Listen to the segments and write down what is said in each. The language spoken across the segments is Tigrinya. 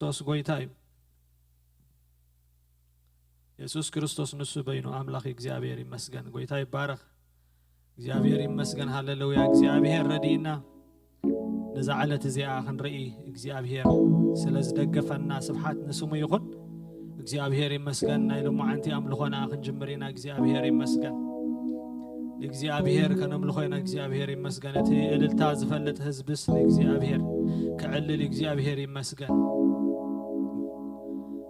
ክርስቶስ ጎይታዩ ኢየሱስ ክርስቶስ ንሱ በይኑ አምላክ እግዚአብሔር ይመስገን ጎይታ ይባረክ እግዚአብሔር ይመስገን ሃሌሉያ እግዚአብሔር ረዲና ነዛዓለት እዚኣ ክንርኢ እግዚአብሔር ስለዝደገፈና ስብሐት ንስሙ ይኹን እግዚአብሔር ይመስገን ናይ ልሙዓንቲ አምልኾና ክንጅምሪና እግዚአብሔር ይመስገን እግዚአብሔር ከነምልኾና እግዚአብሔር ይመስገን እቲ እልልታ ዝፈልጥ ህዝብስ እግዚአብሔር ከዕልል እግዚአብሔር ይመስገን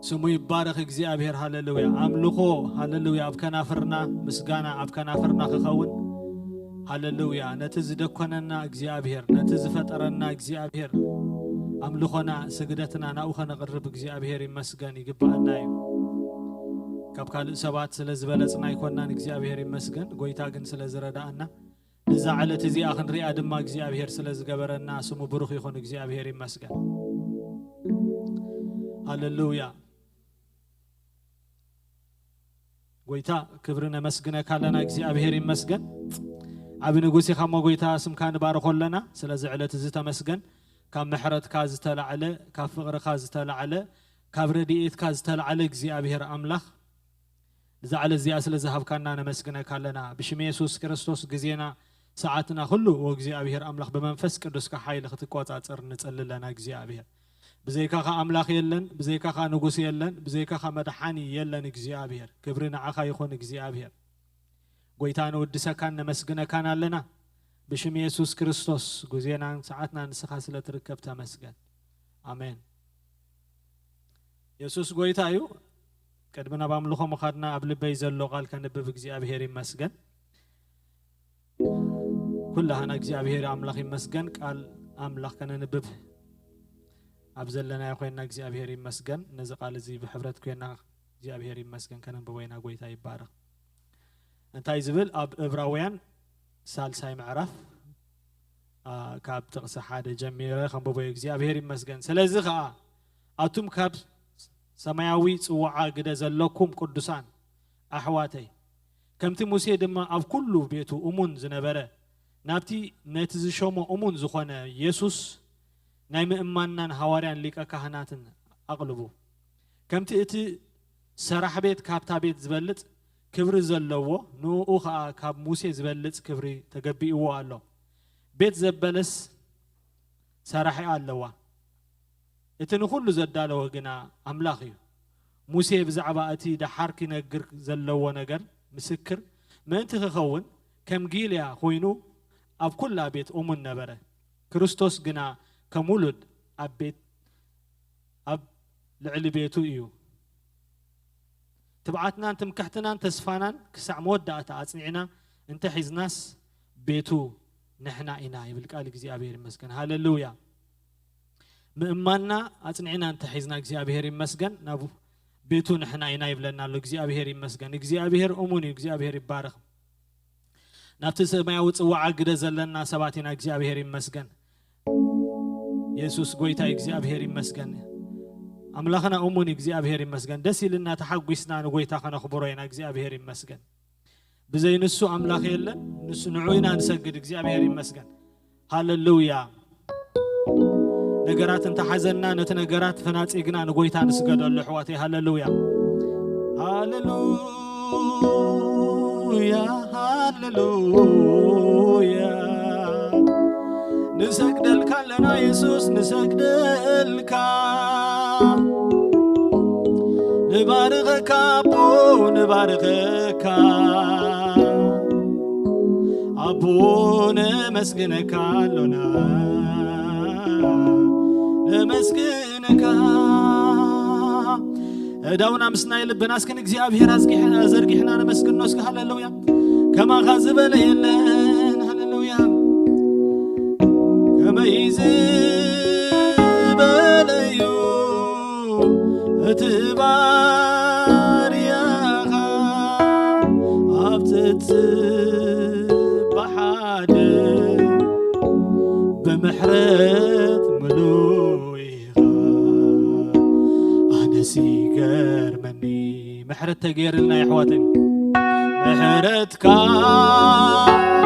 ስሙ ይባረክ እግዚአብሔር ሃሌሉያ አምልኾ ሃሌሉያ አብከናፍርና ምስጋና አብከናፍርና ክኸውን ሃሌሉያ ነቲ ዝደኮነና እግዚአብሔር ነቲ ዝፈጠረና እግዚአብሔር አምልኾና ስግደትና ናኡ ከነቅርብ እግዚአብሔር ይመስገን ይግባአና እዩ ካብ ካልእ ሰባት ስለዝበለጽና ይኮናን እግዚአብሔር ይመስገን ጎይታ ግን ስለዝረዳአና እዛ ዓለት እዚኣ ክንሪኣ ድማ እግዚአብሔር ስለዝገበረና ስሙ ብሩኽ ይኹን እግዚአብሔር ይመስገን ሃሌሉያ ጎይታ ክብርነ መስግነካ ለና እግዚአብሔር ይመስገን አብ ንጉስ ይኸሞ ጎይታ ስምካ ንባረኾለና ስለዚ ዕለት እዚ ተመስገን ካብ ምሕረትካ ዝተላዕለ ካብ ፍቅርካ ዝተላዕለ ካብ ረድኤትካ ዝተላዕለ እግዚአብሔር አምላኽ زعل زي أصل ذهب كنا نمسكنا كلنا بشم يسوع كريستوس جزينا ساعتنا كله وجزيابير أملاخ بمنفس كدوس كحيل خطقات أثر نتسأل لنا جزيابير بزيكا خا أملاخ يلن بزيكا خا نجوس يلن بزيكا خا مدحاني يلن جزيابير كبرنا عخا يخون جزيابير قويتان ودسا كان نمسكنا كنا لنا بشم يسوع كريستوس جزينا ساعتنا نسخاس لتركب تمسكن آمين يسوع قويتايو كدبنا باملخو مخدنا قبل بيزلو قال كان نبف እግዚአብሔር ይመስገን كلها እግዚአብሔር አምላክ ይመስገን ቃል አምላክ ከነ ንብብ አብዘለና ያቆይና እግዚአብሔር ይመስገን ነዚ ቃል እዚ በህብረት ኮይና እግዚአብሔር ይመስገን ከነ በወይና ጎይታ ይባረክ እንታይ ዝብል አብ ዕብራውያን ሳልሳይ ምዕራፍ ካብ ጥቅስ ሓደ ጀሚረ ከንበቦ እግዚአብሔር ይመስገን ስለዚህ ኸ አቱም ካብ ሰማያዊ ጽዋዓ ግደ ዘለኩም ቅዱሳን አሕዋተይ ከምቲ ሙሴ ድማ ኣብ ኩሉ ቤቱ እሙን ዝነበረ ናብቲ ነቲ ዝሾሞ እሙን ዝኾነ ኢየሱስ ናይ ምእማናን ሐዋርያን ሊቀ ካህናትን አቅልቡ ከምቲ እቲ ሰራሕ ቤት ካብታ ቤት ዝበልጥ ክብሪ ዘለዎ ንኡ ኸ ካብ ሙሴ ዝበልጽ ክብሪ ተገቢእዎ ኣሎ ቤት ዘበለስ ሰራሕ ኣለዋ እቲ ንኹሉ ዘዳለወ ግና አምላኽ እዩ ሙሴ ብዛዕባ እቲ ዳሓርክ ይነግር ዘለዎ ነገር ምስክር ምእንቲ ክኸውን ከም ጊልያ ኮይኑ ኣብ ኩላ ቤት እሙን ነበረ ክርስቶስ ግና ከሙሉድ ኣብ ቤት ኣብ ልዕሊ ቤቱ እዩ ትብዓትናን ትምክሕትናን ተስፋናን ክሳዕ መወዳእታ አጽኒዕና እንተ ሒዝናስ ቤቱ ንሕና ኢና ይብል ቃል እግዚአብሔር ይመስገን ሃሌሉያ مأمنا أتنعنا أنت حزنا እግዚአብሔር ይመስገን ናቡ ቤቱ ንሕና ኢና ይብለናል እግዚአብሔር ይመስገን እግዚአብሔር እሙን እግዚአብሔር ይባረክ ናብቲ ሰማያዊ ጽዋዓ ግደ ዘለና ሰባቲና እግዚአብሔር ይመስገን ኢየሱስ ጎይታ እግዚአብሔር ይመስገን አምላኽና እሙን እግዚአብሔር ይመስገን ደስ ይልና ተሐጉስና ንጎይታ ከነኽብሮ ኢና እግዚአብሔር ይመስገን ብዘይ ንሱ አምላኽ የለን ንሱ ንዑይና ንሰግድ እግዚአብሔር ይመስገን ሃሌሉያ ነገራት እንተ ሐዘንና ነተ ነገራት ፈናጽግና ንጎይታ ንስገደሉ ሕዋቴ ሃሌሉያ ሃሌሉያ ሃሌሉያ ንሰግደልካ ለና ኢየሱስ ንሰግደልካ ንባርከካ አቦ ንባርከካ አቦ ነመስግነካ ለና مسكنك داونا مسنا يلبنا اسكن እግዚአብሔር አዝጊሕና ዘርጊሕና ነመስግን ነው እስከ ሃሌሉያ ከማ ኻዝበለ የለን ሃሌሉያ ከመ ይዝበለዩ እትባርያኻ ኣብትት በሓደ በምሕረት سيجر مني محرت تجير لنا يا حواتي محرتك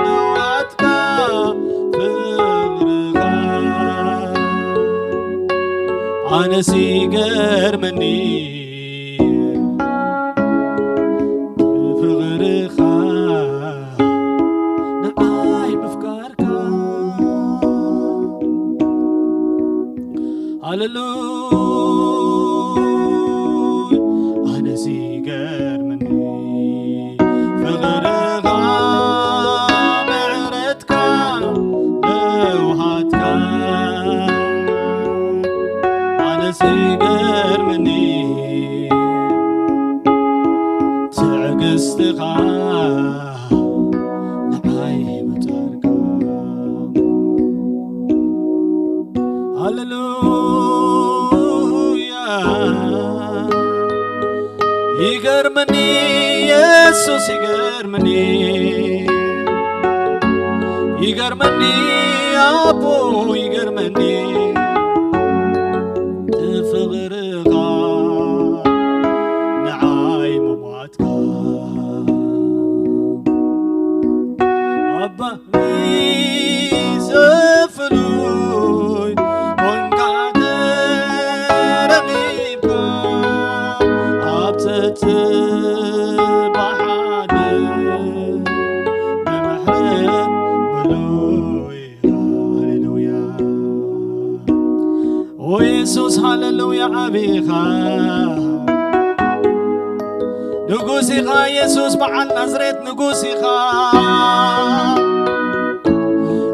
نواتك فغرغا أنا سيجر مني فغرخا نعاي بفكارك هللويا أنا سيجر مني فغرخا معرتك لوهاتك أنا سيجر مني تعقستك نعاي بفكارك هللويا يقرمني يسوس يقرمني يقرمني يا أبو يقرمني تفغرغا نعاي مماتك أبا ميزفلوي وانقعد رغيبك أبتت بحاد بمحرم ملوي هللويا ويسوس هللويا أبيخا نقوسيخا يسوس مع النزريت نقوسيخا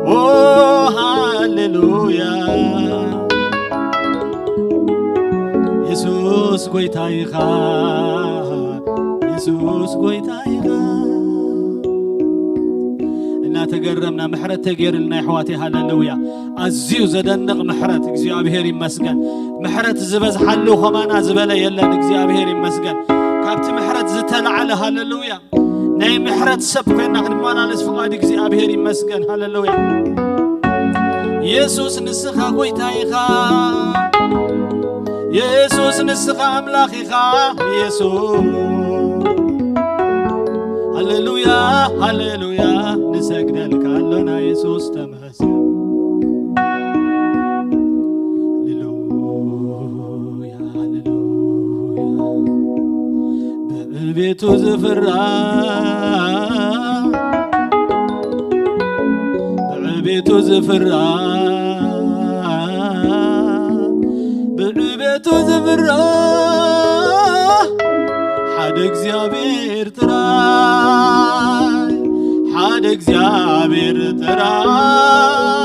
أوه هللويا يسوس قويتايخا يسوس قويتايخا إنا تقرمنا محرت تقير لنا حواتي هللويا أزيو زدنق محرت እግዚአብሔር ይመስገን محرت زبز حلو خمانا زبلا يلن እግዚአብሔር ይመስገን كابت محرت زتلعل هللويا ناي محرت سب كنا خدمانا لسفقاد እግዚአብሔር ይመስገን هللويا يسوس نسخا قويتايخا يسوس نسخا أملاخيخا يسوس هللويا هللويا نسجد لك اللونا يسوس تمسك هللويا هللويا بقلبيتو زفرا بقلبيتو زفرا بقلبيتو زفرا حد እግዚአብሔር تراي حد እግዚአብሔር تراي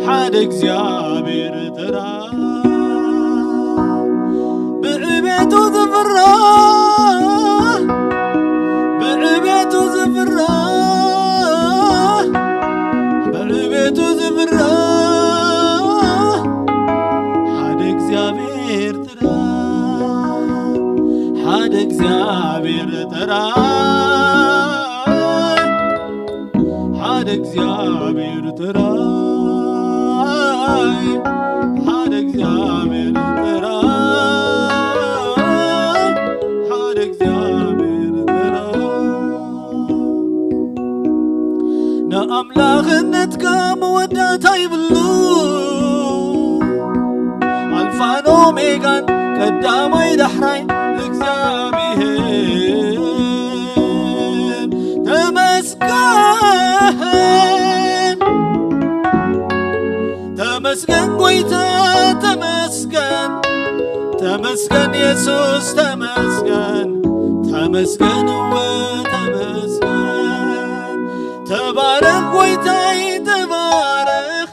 حد እግዚአብሔር تراي بعبيتو زفرا بعبيتو زفرا بعبيتو زفرا حد እግዚአብሔር تراي حد እግዚአብሔር تراي حد እግዚአብሔር تراي حد እግዚአብሔር تراي حد እግዚአብሔር تراي نأملاخنتك مودات يبلو ألفان أوميغان قدامي دحراي እግዚአብሔር تمسكن تمسكن قويتا تمسكن تمسكن يسوس تمسكن تمسكن وتمسكن تبارك قويتاي تبارك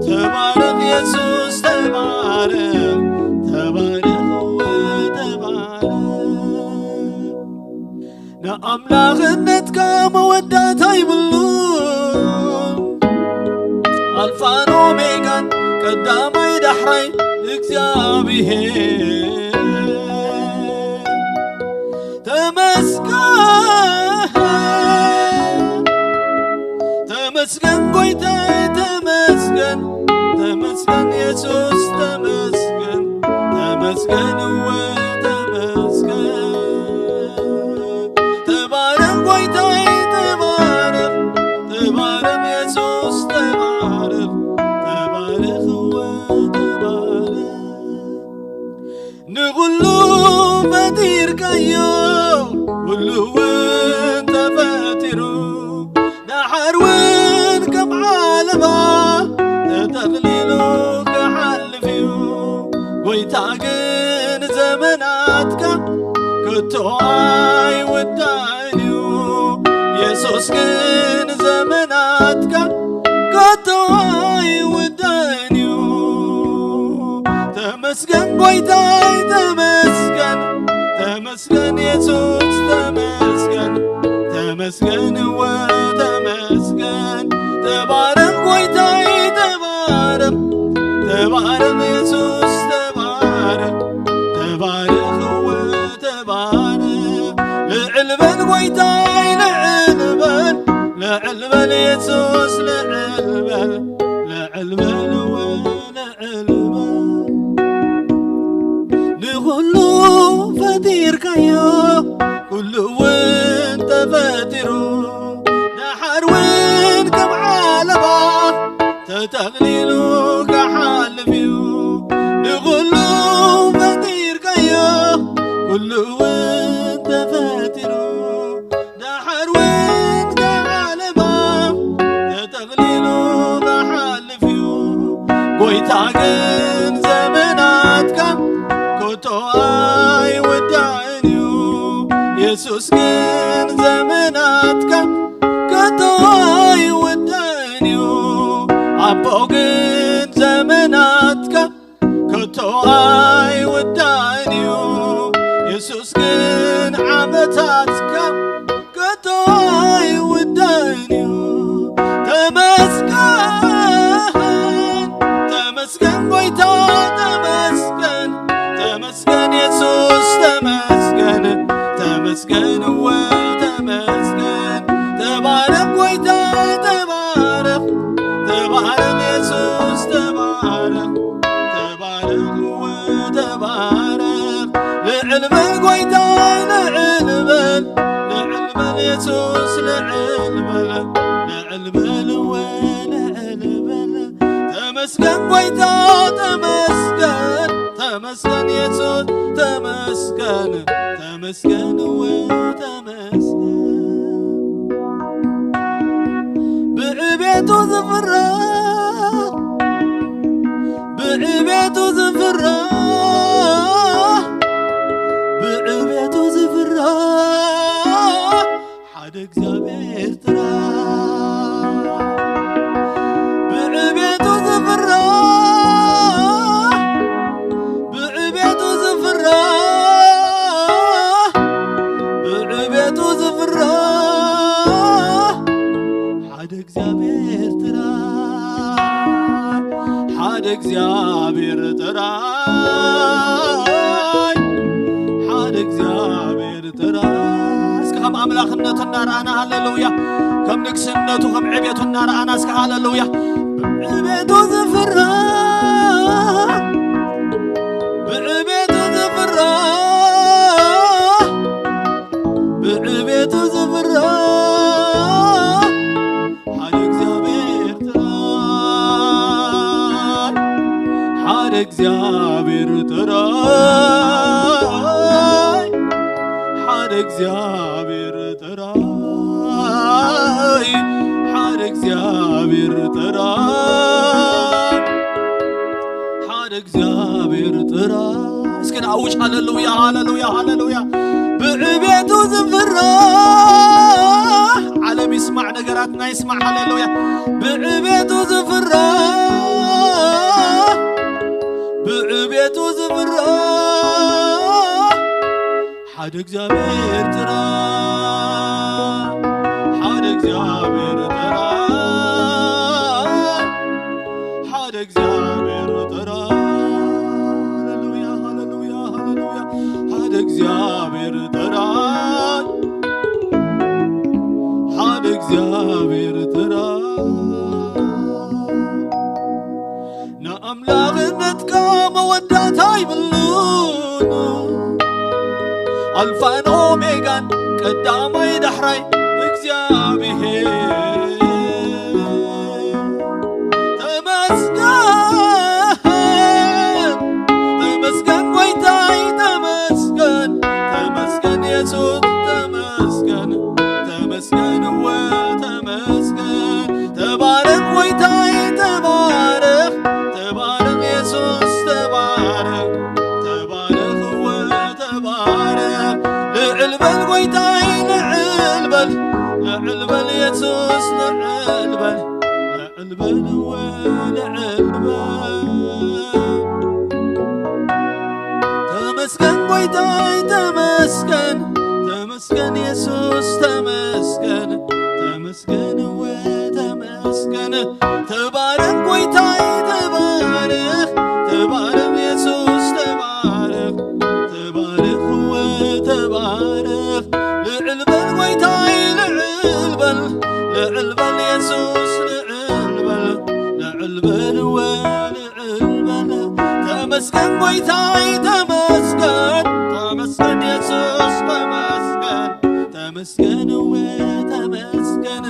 تبارك يسوس تبارك تبارك وتبارك نأملاخنتك مودات يبلو ألفان أوميغان قدامي دحري እግዚአብሔር تمسكن تمسكن قويتاي تمسكن تمسكن يسوس تمسكن تمسكن وتمسكن تبارك قويتاي تبارك تبارك يسوس تبارك تبارك وتبارك نغلو فتير كيو كلو وانت فاترو نحر وين كم عالبا تتغليلو كحل فيو ويتاقن زمناتك كتوعي ودانيو يسوس كن زمناتك كتوعي ودانيو تمسكن قويتاي تمسكن تمسكن يسوس تمسكن تمسكن وتمسكن تبارك قويتاي تبارك تبارك يسوس تبارك تبارك وتبارك لعلبن قويتاي لعلبن لعلبن يسوس لعلبن لعلبن ولعلبن نغلو فتير كيو كل وين تفاترو نحر وين كم عالبا تتغليلو كحال فيو نغلو فتير كيو كل وين تفاترو نحر وين كم عالبا تتغليلو كحال فيو قويتاقن زمناتك كتوعي ودانيو يسوس كن زمناتك كتوعي ودانيو عبو كن زمناتك كتوعي ودانيو يسوس كن عمتاتك كتوعي ودانيو تمسكن تمسكن قويتا تمسكن تمسكن يسوس تمسكن تمسكن وتمسكن تبارك قويتا تبارك تبارك يسوس تبارك تبارك وتبارك لعلبن قويتا لعلبن لعلبن يسوس لعلبن لعلبن ولعلبن تمسكن قويتا تمسكن تمسكن يسوس تمسكن تمسكن وتمسكن بعبيتو زفرة بعبيتو زفرة بعبيتو زفرة حدك زبير ترى بعبيتو زفرة بعبيتو زفرة بعبيتو زفرة حدك زبير ترى حدك زبير ترى حدك زبير ترى كم أملاخنتنا رأنا هللويا كم نكسنتو كم عبيتنا رأنا اسك هللويا بعبيتو زفرة بعبيتو زفرة بعبيتو زفرة حالك زابير ترى حالك زابير ترى حالك زابير ترى حالك زابير ترى حالك زابير ترى اسكن عوش هللويا هللويا هللويا بعبيتو زفرة عالم يسمع نقراتنا يسمع هللويا بعبيتو زفرة بعبيتو زفرة حدك زابير ترى حدك زابير ترى حدك زابير ترى هللويا هللويا هللويا حدك زابير ترى حدك زابير ترى نأملاغنتك موداتها يبلون ألفان أوميغان قدامي دحري እግዚአብሔር ተመስገን ተመስገን ጌታዬ يسوس لعلبل لعلبل ولعلبل تمسكن قويتاي تمسكن تمسكن يسوس تمسكن تمسكن وتمسكن تبارك قويتاي تبارك تبارك يسوس تبارك تبارك وتبارك لعلبل قويتاي لعلبل لعلبل يسوس لعلبل لعلبل ولعلبل تمسكن قويتاي تمسكن تمسكن يسوس تمسكن تمسكن وتمسكن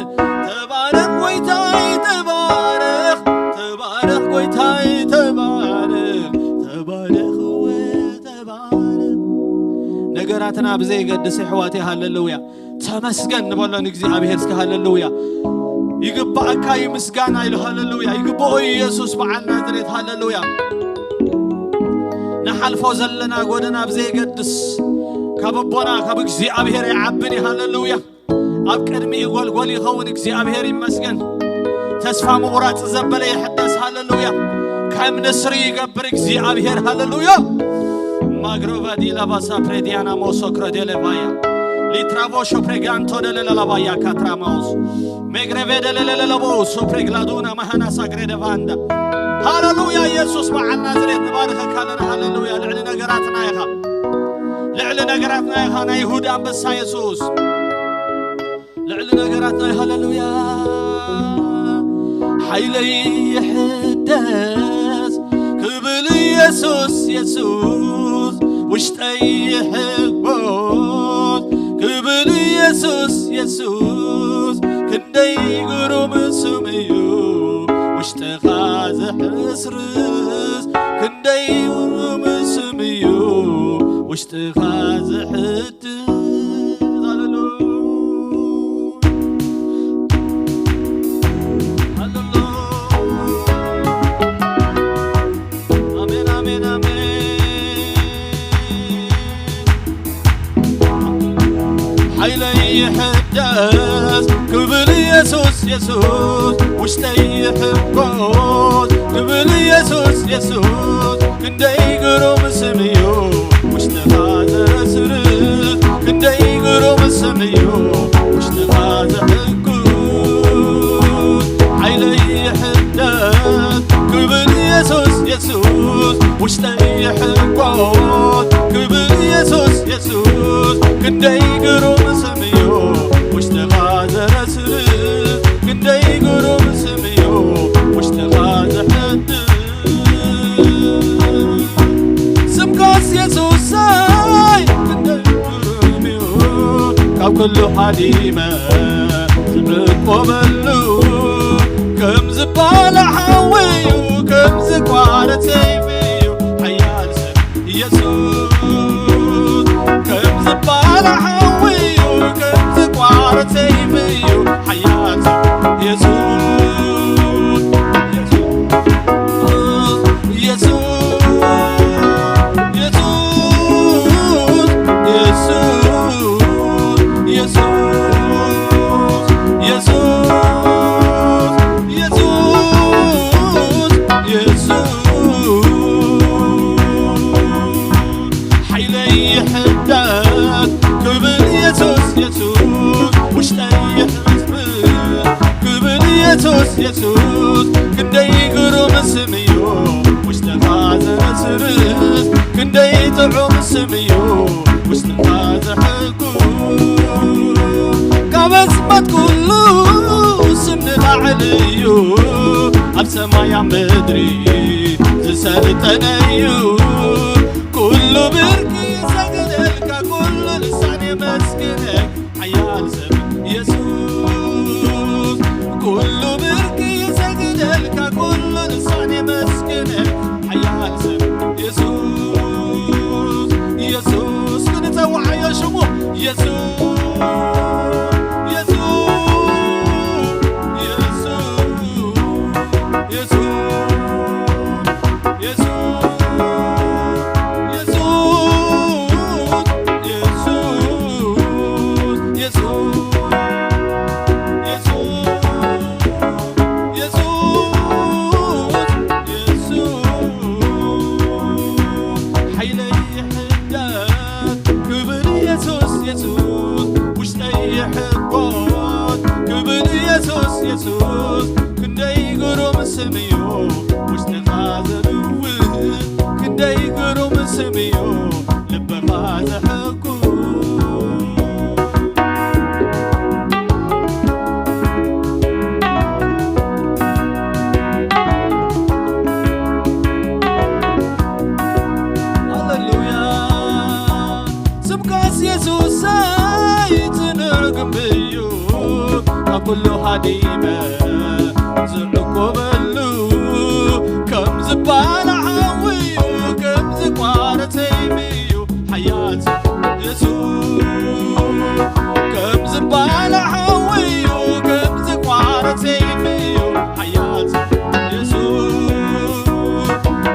تبارك قويتاي تبارك تبارك قويتاي تبارك تبارك وتبارك ነገራትና ብዘይ ገድስ ሕዋቴ ሃሌሉያ ተመስገን ንበሎን እግዚአብሔር እስከ ሃሌሉያ ይግባእካ ይምስጋና ኢሉ ሃሌሉያ ይግባኦ ኢየሱስ በዓል ናዝሬት ሃሌሉያ نحلفو زلنا قودنا بزي قدس كببونا كب እግዚአብሔር يعبني هاللويا أبكرمي يقول قولي خون እግዚአብሔር يمسكن تسفى مغرات زبلي يحدث هاللويا كم نسري يقبر እግዚአብሔር هاللويا ماغروفا دي لباسا بريديانا موسو كردي لبايا لترافو شو بريغانتو دللبايا كاتراماوس مغرفي دلللبو سو بريغلادونا مهانا ساكري دفاندا هاللويا يسوس مع النازريت نبارك لنا هاللويا لعل نغراتنا يخا لعل نغراتنا يخا نا يهودا بس يسوس لعل نغراتنا هاللويا حيلي يحدث قبل يسوس يسوس وشتي يحبوت قبل يسوس يسوس كندي قروم سميو واشتغاز حسرس كندي ومسميو واشتغاز حد هللو هللو آمين آمين آمين حيلي يحدث قبل يسوس يسوس وشتي يحبوت قبل يسوس يسوس كندي قروم سميو واشتغاز سرس كندي قروم سميو واشتغاز حقوت حيلي يحدث قبل يسوس يسوس وشتي يحبوت قبل يسوس يسوس كندي قروم سميو واشتغاز سرس كندي قروم سميو واشتغاز حد سمكاس يسوس ساي كندي قروميو كاب كله حديمة زبرق وبلو كم زبال حويو كم زقوارة سيفيو حيال سن يسوس كم زبال حويو كم زقوارة سيفيو حيال سن يسوس يسوس يسوس يسوس يسوس حيلي يحدك قبل يسوس يسوس وشتي قبل يسوس يسوس كندي قروم سميو واشتغاز سرس كندي طعوم سميو واشتغاز حقوق كابس ما تقولو سمن العليو أبسما مدري زسالتنيو كله بركي سجدلك كل لساني مسكنك حيال سم يسوس كله بركي سجدلك كل لساني مسكنك حيال سم يسوس يسوس كنت توعى يا شمو يسوس يسوع መለኮት ክብር ኢየሱስ ኢየሱስ ክንደይ ግሩም ስም እዩ ውሽጥኻ ዘልውጥ ክንደይ ግሩም ስም እዩ ልብኻ ዘሕጉ كل هديمة زعقوبلو كم زبال حويو كم زقوار تيميو حياة يسوع كم زبال حويو كم زقوار تيميو حياة يسوع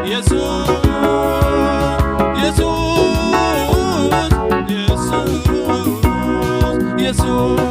يسوع يسوع يسوع يسوع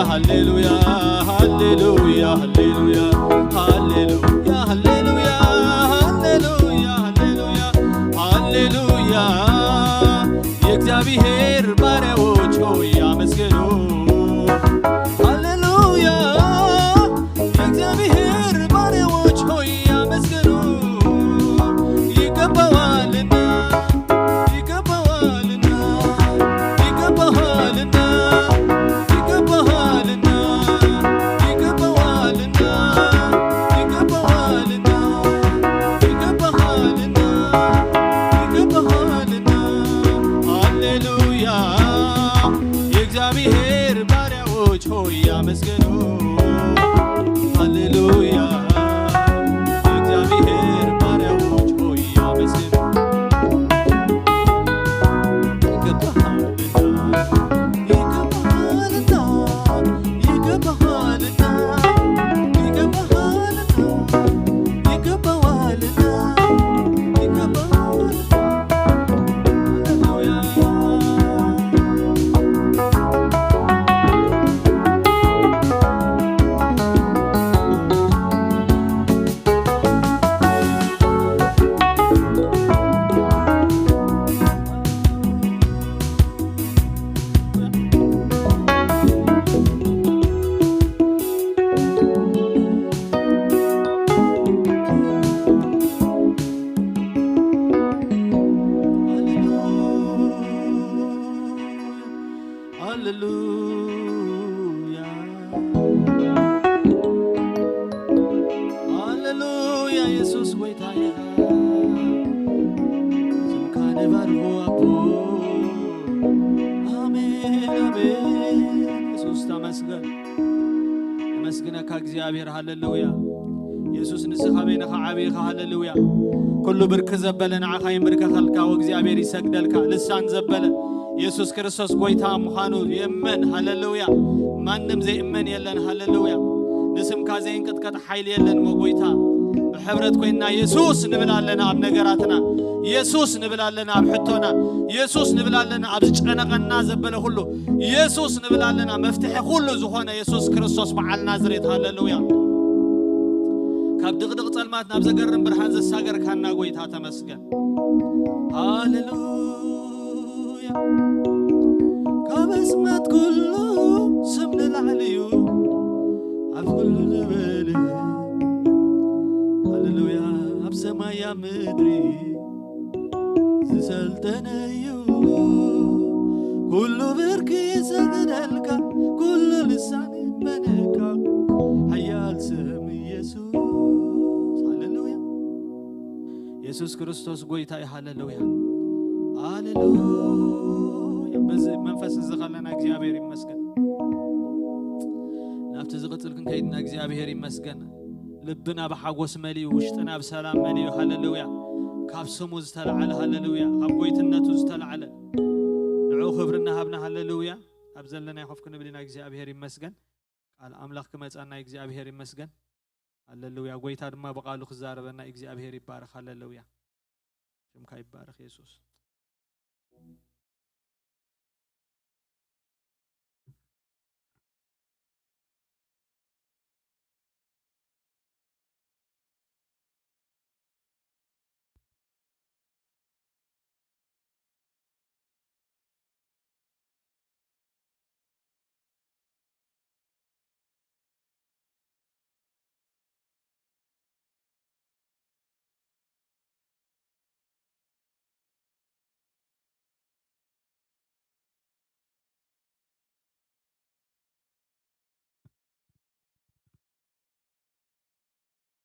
ሃሌሉያ ሃሌሉያ ሃሌሉያ ሃሌሉያ ሃሌሉያ ሃሌሉያ ሃሌሉያ ሃሌሉያ የእግዚአብሔር ባሪያዎች ሆይ አመስግኑ ሃሌሉያ የእግዚአብሔር ባሪያዎች ሆይ አመስግኑ ይገባዋልና ይገባዋልና ይገባዋልና ይገባዋልና ይገባዋልና ይገባዋልና ይገባዋልና ይገባዋልና ሃሌሉያ የእግዚአብሔር ባሪያዎች ሆይ አመስግኑ ሃሌሉያ የእግዚአብሔር ባሪያዎች ሆይ አመስግኑ ሃሌሉያ ኢየሱስ ጐይታዬ ስምካ ንባርኮ አቦ አሜን አሜን ኢየሱስ ተመስገን ተመስግነካ እግዚአብሔር ሃሌሉያ ኢየሱስ ንስኻ በይንኻ ዓብይኻ ሃሌሉያ ኩሉ ብርክ ዘበለ ንዓኻ ይምርከኸልካ ወእግዚአብሔር ይሰግደልካ ልሳን ዘበለ ኢየሱስ ክርስቶስ ጐይታ ምዃኑ የመን ሃሌሉያ ማንም ዘይእመን የለን ሃሌሉያ ንስምካ ዘይንቅጥቀጥ ሓይል የለን ሞጐይታ ብሕብረት ኮይንና ኢየሱስ ንብላለና ኣብ ነገራትና ኢየሱስ ንብላለና ኣብ ሕቶና ኢየሱስ ንብላለና ኣብ ዝጨነቐና ዘበለ ሁሉ ኢየሱስ ንብላለና መፍትሒ ሁሉ ዝኾነ ኢየሱስ ክርስቶስ በዓል ናዝሬት ሃሌሉያ ካብ ድቕድቕ ጸልማት ናብ ዘገርም ብርሃን ዘሳገርካና ጐይታ ተመስገን ሃሌሉያ ካብ ኣስማት ኩሉ ስም ንላዕሊ እዩ ኣብ ኩሉ ዝበለ ሃሌሉያ ኣብ ሰማይ ኣብ ምድሪ ዝሰልጠነ እዩ ኩሉ ብርኪ ይሰግደልካ ኩሉ ልሳን ይመነካ ሓያል ስም ኢየሱስ ሃሌሉያ ኢየሱስ ክርስቶስ ጐይታ እዩ ሃሌሉያ ሃሌሉያ በዚ መንፈስ ዝኸለና እግዚአብሔር ይመስገን ናብቲ ዝቕፅል ክንከይድና እግዚአብሔር ይመስገን ልብና ብሓጎስ መሊኡ ውሽጥና ብሰላም መሊኡ ሃሌሉያ ካብ ስሙ ዝተለዓለ ሃሌሉያ ካብ ጐይትነቱ ዝተለዓለ ንዑ ክብርና ሃብና ሃሌሉያ ኣብ ዘለና ይኸፍ ክንብል ኢና እግዚአብሔር ይመስገን ቃል ኣምላኽ ክመጻና እግዚአብሔር ይመስገን ሃሌሉያ ጐይታ ድማ ብቃሉ ክዛረበና እግዚአብሔር ይባረክ ሃሌሉያ ሽምካ ይባረክ ኢየሱስ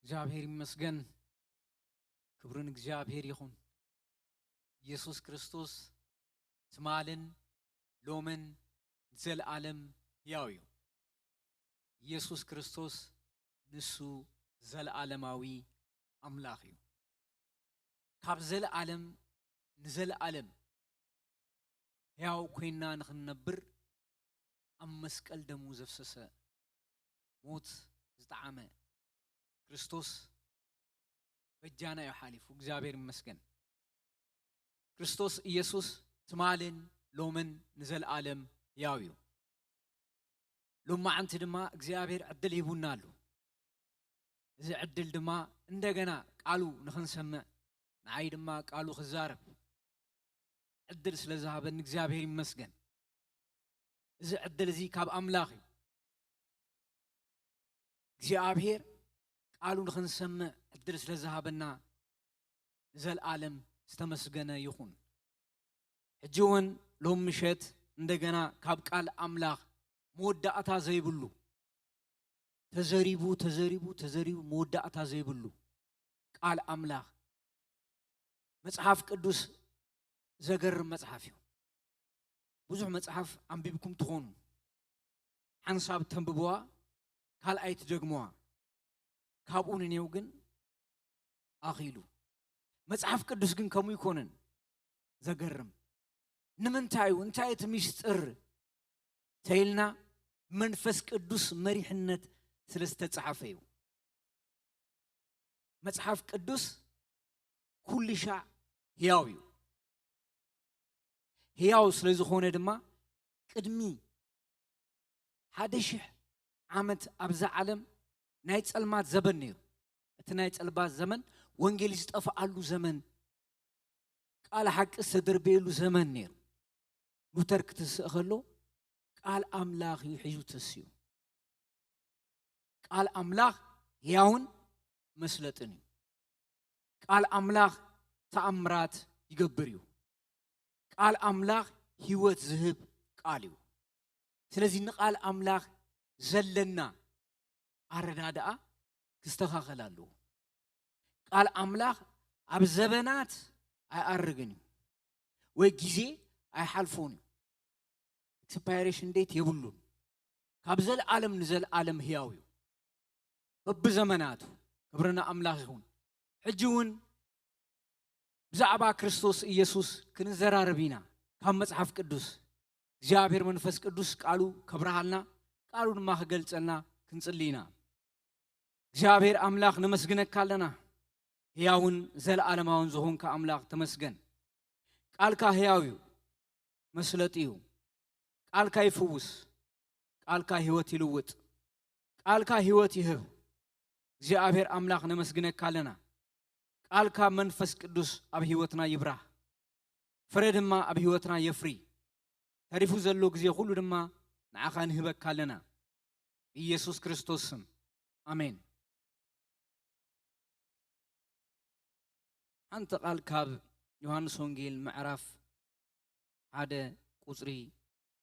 እግዚአብሔር ይመስገን ክብርን እግዚአብሔር ይሁን ኢየሱስ ክርስቶስ ስማልን ሎምን ዘለዓለም ያው እዩ ኢየሱስ ክርስቶስ ንሱ ዘለዓለማዊ አምላክ እዩ ካብ ዘለዓለም ንዘለዓለም ያው ኮይና ንኽንነብር ኣብ መስቀል ደሙ ዘፍሰሰ ሞት ዝጣዓመ ክርስቶስ በጃና ይሓሊፉ እግዚአብሔር ይመስገን ክርስቶስ ኢየሱስ ትማልን ሎምን ንዘለዓለም ያው እዩ لما أنت دما እግዚአብሔር عدل يبونالو إذا عدل دما እንደገና ቃሉ ንخنسمع نعاي دما ቃሉ خزارب عدل ስለዛሃበን እግዚአብሔር ይመስገን إذا عدل زي ካብ أملاخي እግዚአብሔር ቃሉ ንخنسمع عدل ስለዛሃበና زلعالم استمسገነ ይኹን ሕጂውን ሎም ምሸት እንደገና ካብ ቃል አምላኽ መወዳእታ ዘይብሉ ተዘሪቡ መወዳእታ ዘይብሉ ቃል አምላኽ መጽሐፍ ቅዱስ ዘገርም መጽሐፍ እዩ ብዙሕ መጽሐፍ አንቢብኩም ትኾኑ ሓንሳብ ተንብብዋ ካልኣይት ደግሞዋ ካብኡ ንኔው ግን ኣኺሉ መጽሐፍ ቅዱስ ግን ከምኡ ይኮነን ዘገርም ንምንታዩ እንታይ ምስጢር ተይልና መንፈስ ቅዱስ መሪሕነት ስለስተጻሐፈ እዩ መጽሐፍ ቅዱስ ኩሉ ሻዕ ሕያው እዩ ሕያው ስለዝኾነ ድማ ቅድሚ 1000 ዓመት ኣብዛ ዓለም ናይ ጸልማት ዘመን ነይሩ እቲ ናይ ጸልማት ዘመን ወንጌል ዝጠፋኣሉ ዘመን ቃል ሓቂ ዝተደርበየሉ ዘመን ነይሩ ሉተር ክትስእኸሎ ቃል አምላኽ ይሕዙ ተስዩ ቃል አምላኽ ሕያውን መስለጥን እዩ ቃል አምላኽ ተአምራት ይገብር እዩ ቃል አምላኽ ህይወት ዝህብ ቃል እዩ ስለዚ ንቃል አምላኽ ዘለና አረዳድኣ ክስተኻኸል ኣለዎ ቃል አምላኽ ኣብ ዘበናት ኣይኣርግን ወይ ጊዜ ኣይሓልፎን ኤክስፓይሬሽን ዴት የብሉን ካብ ዘለዓለም ንዘለዓለም ሕያው እዩ በብዘመናቱ ክብርና አምላኽ ይሁን ሕጂውን ብዛዕባ ክርስቶስ ኢየሱስ ክንዘራረብ ኢና ካብ መጽሐፍ ቅዱስ እግዚአብሔር መንፈስ ቅዱስ ቃሉ ከብርሃልና ቃሉ ድማ ክገልጸልና ክንጽሊ ኢና እግዚአብሔር አምላኽ ነመስግነካ ኣለና ሕያውን ዘለዓለማውን ዝኾንካ አምላኽ ተመስገን ቃልካ ሕያው እዩ መስለጥ እዩ ቃልካ ይፍውስ ቃልካ ህይወት ይልውጥ ቃልካ ህይወት ይህብ እግዚአብሔር አምላኽ ነመስግነካ ኣለና ቃልካ መንፈስ ቅዱስ ኣብ ህይወትና ይብራህ ፍረ ድማ ኣብ ህይወትና የፍሪ ተሪፉ ዘሎ ጊዜ ሁሉ ድማ ንዓኻ ንህበካ ኣለና ኢየሱስ ክርስቶስ ስም አሜን አንተ ቃል ካብ ዮሐንስ ወንጌል ምዕራፍ 1 ቁጽሪ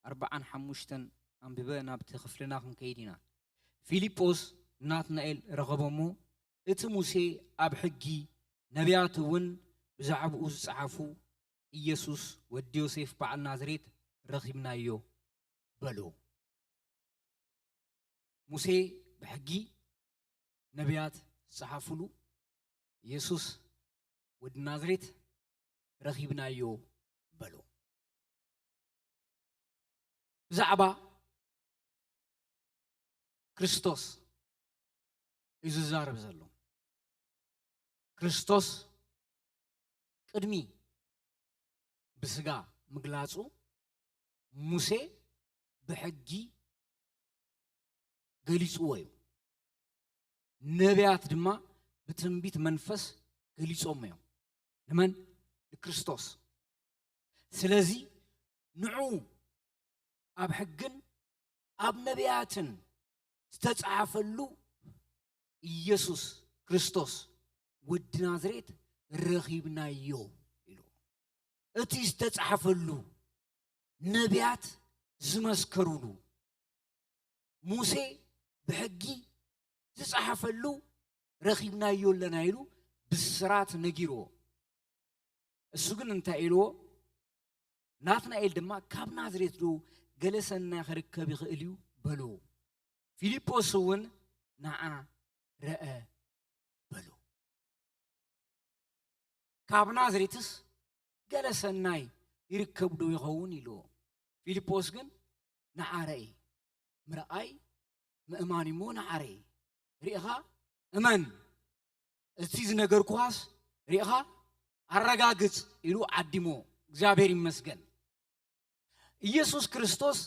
45 አንብበ ናብቲ ክፍልና ክንከይድ ኢና ፊልጶስ ናትናኤል ረኸቦሙ እቲ ሙሴ ኣብ ሕጊ ነቢያት እውን ብዛዕባኡ ዝጸሓፉ ኢየሱስ ወዲ ዮሴፍ በዓል ናዝሬት ረኺብናዮ በሎ ሙሴ ብሕጊ ነቢያት ዝጸሓፉሉ ኢየሱስ ወዲ ናዝሬት ረኺብናዮ በሎ ብዛዕባ ክርስቶስ እዩ ዝዛረብ ዘሎ ክርስቶስ ቅድሚ ብስጋ ምግላጹ ሙሴ ብሕጊ ገሊጽዎ እዩ ነቢያት ድማ ብትንቢት መንፈስ ገሊጾም እዮም ንመን ንክርስቶስ ስለዚ ንዑ ኣብ ሕግን ኣብ ነቢያትን ዝተጻሕፈሉ ኢየሱስ ክርስቶስ ወዲ ናዝሬት ረኺብናዮ ኢሉ እቲ ዝተጻሕፈሉ ነቢያት ዝመስከሩሉ ሙሴ ብሕጊ ዝጻሕፈሉ ረኺብናዮ ኣለና ኢሉ ብስራት ነጊርዎ እሱ ግን እንታይ ኢልዎ ናትናኤል ድማ ካብ ናዝሬት ዶ ገለ ሰናይ ክርከብ ይኽእል እዩ በልዎ ፊልጶስ እውን ንዓ ረአ በሎ ካብ ናዝሬትስ ገለ ሰናይ ይርከብ ዶ ይኸውን ኢልዎ ፊልጶስ ግን ንዓ ረአ ምርኣይ ምእማን እሞ ንዓ ረአ ሪኢኻ እመን እቲ ዝነገርኩሃስ ሪኢኻ አረጋግጽ ኢሉ ዓዲሞ እግዚአብሔር ይመስገን ኢየሱስ ክርስቶስ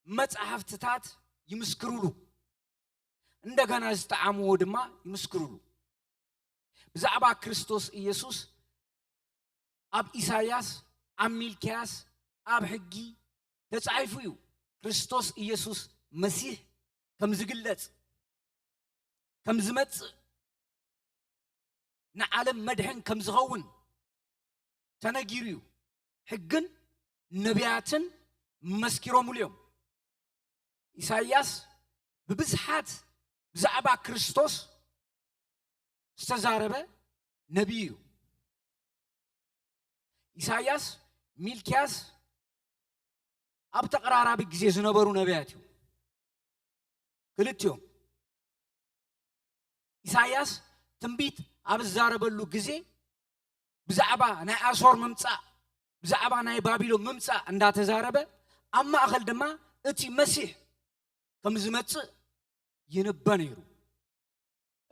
መጽሐፍትታት ይምስክሩሉ እንደገና ዝተዓምዎ ድማ ይምስክሩሉ ብዛዕባ ክርስቶስ ኢየሱስ ኣብ ኢሳይያስ ኣብ ሚልክያስ ኣብ ሕጊ ተጻሒፉ እዩ ክርስቶስ ኢየሱስ መሲሕ ከም ዝግለጽ ከም ዝመጽእ ንዓለም መድሕን ከም ዝኸውን ተነጊሩ እዩ ሕግን ነቢያትን መስኪሮሙሉ እዮም ኢሳይያስ ብብዝሓት ብዛዕባ ክርስቶስ ዝተዛረበ ነቢይ እዩ ኢሳይያስ ሚልክያስ ኣብ ተቀራራቢ ግዜ ዝነበሩ ነቢያት እዩ ክልቲኦም ኢሳይያስ ትንቢት ኣብ ዝዛረበሉ ግዜ ብዛዕባ ናይ ኣሶር ምምጻእ ብዛዕባ ናይ ባቢሎን ምምጻእ እንዳተዛረበ ኣብ ማእኸል ድማ እቲ መሲሕ ከም ዝመጽእ ይንበ ነይሩ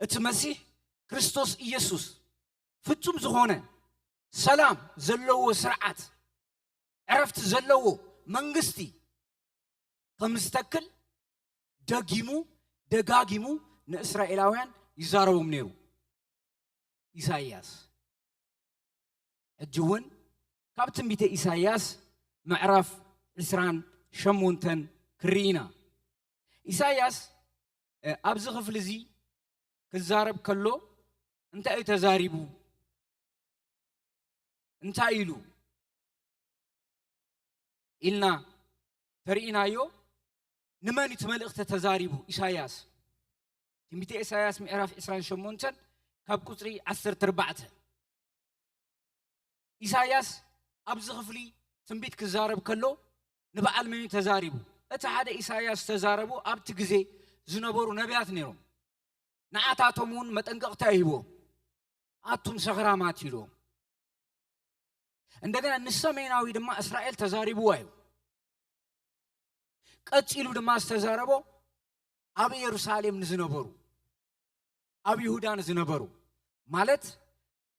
እቲ መሲሕ ክርስቶስ ኢየሱስ ፍጹም ዝኾነ ሰላም ዘለዎ ስርዓት ዕረፍቲ ዘለዎ መንግስቲ ከም ዝተክል ደጋጊሙ ንእስራኤላውያን ይዛረቦም ነይሩ ኢሳይያስ እጅውን ካብ ትንቢተ ኢሳይያስ ምዕራፍ 28 ክሪኢና ኢሳይያስ ኣብዚ ክፍሊ እዚ ክዛረብ ከሎ እንታይ ተዛሪቡ እንታይ ኢሉ ኢልና ተሪኢናዮ ንመን ይትመልእኽተ ተዛሪቡ ኢሳይያስ ትንቢተ ኢሳይያስ ምዕራፍ 28 ካብ ቁጽሪ 14 ኢሳይያስ ኣብዚ ክፍሊ ትንቢት ክዛረብ ከሎ ንበዓል መን ተዛሪቡ እቲ ሓደ ኢሳይያስ ተዛረቡ ኣብቲ ግዜ ዝነበሩ ነቢያት ነይሮም ንዓታቶም እውን መጠንቀቕታ ይሂቦም ኣቱም ሰኽራማት ኢሎም እንደገና ንሰሜናዊ ድማ እስራኤል ተዛሪቡ እዩ ቀፂሉ ድማ ዝተዛረቦ ኣብ ኢየሩሳሌም ንዝነበሩ ኣብ ይሁዳ ንዝነበሩ ማለት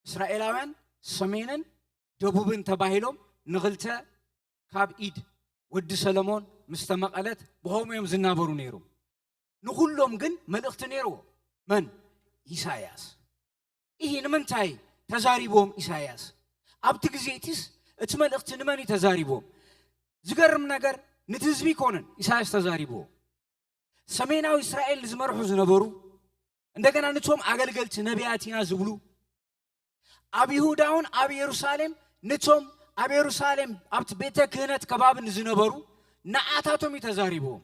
እስራኤላውያን ሰሜንን ደቡብን ተባሂሎም ንኽልተ ካብ ኢድ ወዲ ሰለሞን ምስተመቐለት ብሆሞዮም ዝናበሩ ነይሩ ንኹሎም ግን መልእኽቲ ነይርዎ መን ኢሳይያስ ይህ ንምንታይ ተዛሪቦም ኢሳይያስ ኣብቲ ግዜቲስ እቲ መልእኽቲ ንመን ተዛሪቦም ዝገርም ነገር ንትህዝቢ ኮነን ኢሳይያስ ተዛሪቦ ሰሜናዊ እስራኤል ዝመርሑ ዝነበሩ እንደገና ንቶም አገልገልቲ ነቢያቲና ዝብሉ ኣብ ይሁዳውን ኣብ ኢየሩሳሌም ንቶም ኣብ ኢየሩሳሌም ኣብቲ ቤተ ክህነት ከባብን ዝነበሩ ንዓታቶም ተዛሪቦም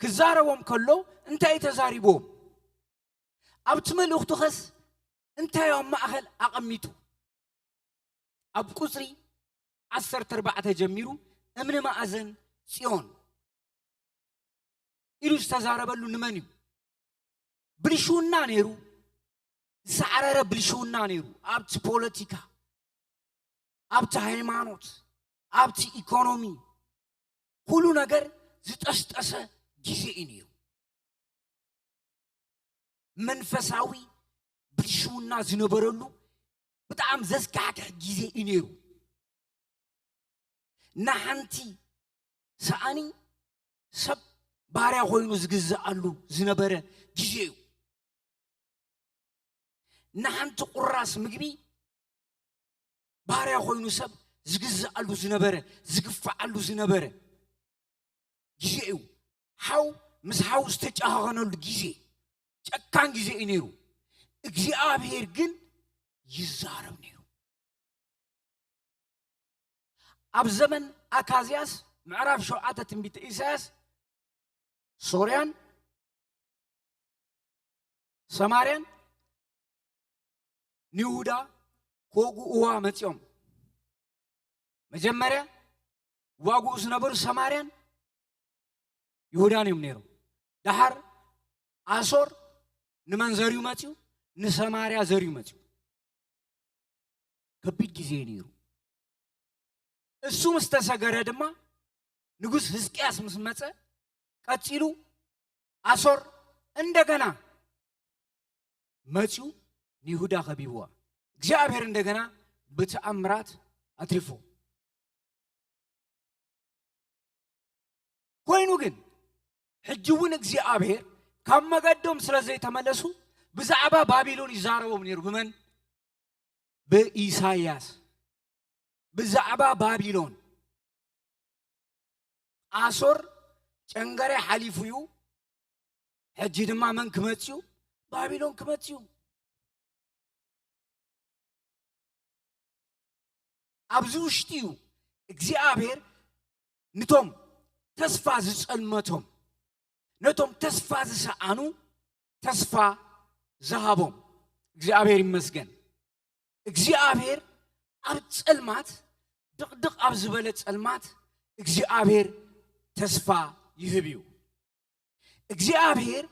ክዛረቦም ከሎ እንታይ ተዛሪቦም ኣብቲ መልእኽቱ ኸስ እንታይ ኣብ ማእኸል ኣቐሚጡ ኣብ ቁጽሪ 14 ጀሚሩ እምነ ማእዘን ጽዮን ኢሉ ዝተዛረበሉ ንመን እዩ ብልሹና ነይሩ ዝዓረረ ብልሹና ነይሩ ኣብቲ ፖለቲካ ኣብቲ ሃይማኖት ኣብቲ ኢኮኖሚ ኩሉ ነገር ዝጠስጠሰ ጊዜ እዩ መንፈሳዊ ብልሹና ዝነበረሉ በጣም ዘስካክሕ ጊዜ እዩ ናሓንቲ ሰኣኒ ሰብ ባሪያ ኮይኑ ዝግዛኣሉ ዝነበረ ጊዜ እዩ ናሓንቲ ቁራስ ምግቢ ባሪያ ኮይኑ ሰብ ዝግዛኣሉ ዝነበረ ዝግፋዓሉ ዝነበረ ጊዜ እዩ ሓው ምስ ሓው ዝተጫሃኸነሉ ጊዜ ጨካን ጊዜ እዩ እግዚአብሔር ግን ይዛረብ ነይሩ ኣብ ዘመን አካዝያስ ምዕራፍ 7 ትንቢተ ኢሳይያስ ሶርያን ሰማርያን ይሁዳ ኮጉዋ መጽዮም መጀመሪያ ዋጉ ዝነበሩ ሰማርያን ይሁዳን እዮም ነይሩ ዳሃር አሶር ንመን ዘሪው መጽዩ ንሰማርያ ዘሪው መጽዩ ከቢድ ጊዜ ነይሩ እሱ ምስተሰገረ ድማ ንጉስ ሕዝቅያስ ምስ መጸ ቀጽሉ አሶር እንደገና መጽዩ ይሁዳ ከቢብዋ እግዚአብሔር እንደገና በተአምራት አትሪፎ ኮይኑ ግን ሕጅውን እግዚአብሔር ካብ መገዶም ስለዘይ ተመለሱ ብዛዕባ ባቢሎን ይዛረቦም ነይሩ ብመን በኢሳይያስ ብዛዕባ ባቢሎን አሶር ጨንገሬ ሓሊፉዩ ሕጂ ድማ መን ክመጽዩ ባቢሎን ክመጽዩ ኣብዚ ውሽጢ እዩ እግዚአብሔር ንቶም ተስፋ ዝጸልመቶም ነቶም ተስፋ ዝሰኣኑ ተስፋ ዝሃቦም እግዚአብሔር ይመስገን እግዚአብሔር ኣብ ጸልማት ድቅድቅ ኣብ ዝበለ ጸልማት እግዚአብሔር ተስፋ ይህብ እዩ እግዚአብሔር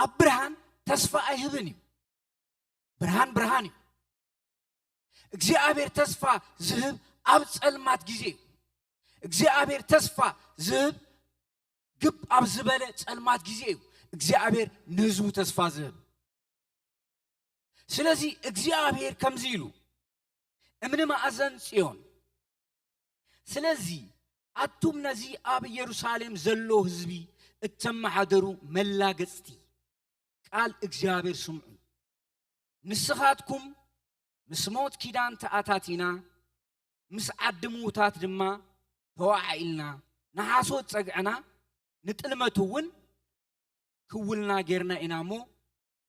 ኣብ ብርሃን ተስፋ አይህብን እዩ ብርሃን ብርሃን እዩ እግዚአብሔር ተስፋ ዝህብ ኣብ ጸልማት ጊዜ እግዚአብሔር ተስፋ ዝህብ ግብ ኣብ ዝበለ ጸልማት ጊዜ እግዚአብሔር ንህዝቡ ተስፋ ዝህብ ስለዚ እግዚአብሔር ከምዚ ኢሉ እምኒ ማዕዘን ጽዮን ስለዚ አቱም ነዚ ኣብ ኢየሩሳሌም ዘሎ ህዝቢ እተመሓደሩ መላገጽቲ ቃል እግዚአብሔር ስምዑ ንስኻትኩም ምስ ሞት ኪዳን ተኣታቲና ምስ ዓድሙታት ድማ ተዋዓኢልና ንሓሶት ጸግዕና ንጥልመቱውን ክውልና ጌርና ኢና ሞ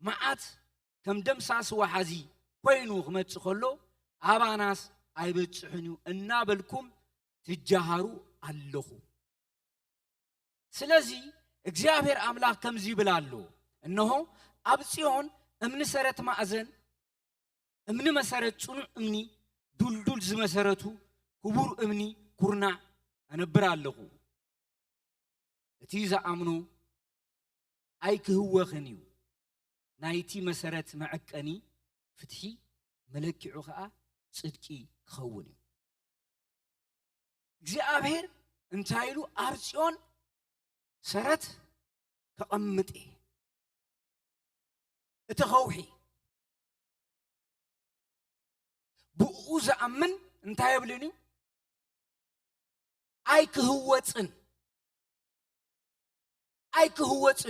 መዓት ከም ደምሳስ ወሓዚ ኮይኑ ክመጽእ ከሎ ኣባናስ ኣይበጽሕን እዩ እናበልኩም ትጃሃሩ ኣለኹ ስለዚ እግዚአብሔር አምላክ ከምዚ ይብላሉ እነሆ ኣብ ጽዮን እምኒ ሰረት ማዕዘን እምኒ መሰረት ጽኑዕ እምኒ ዱልዱል ዝመሰረቱ ክቡር እምኒ ኩርናዕ ኣነብር ኣለኹ እቲ ዝኣምኑ ኣይክህወኽን እዩ ናይቲ መሰረት መዐቀኒ ፍትሒ መለኪዑ ከዓ ጽድቂ ክኸውን እዩ እግዚአብሔር እንታይ ኢሉ ኣብ ጽዮን ሰረት ከቐምጥ እቲ ኸውሒ ብኡ ዝኣምን እንታይ ይብልን እዩ ኣይክህወፅን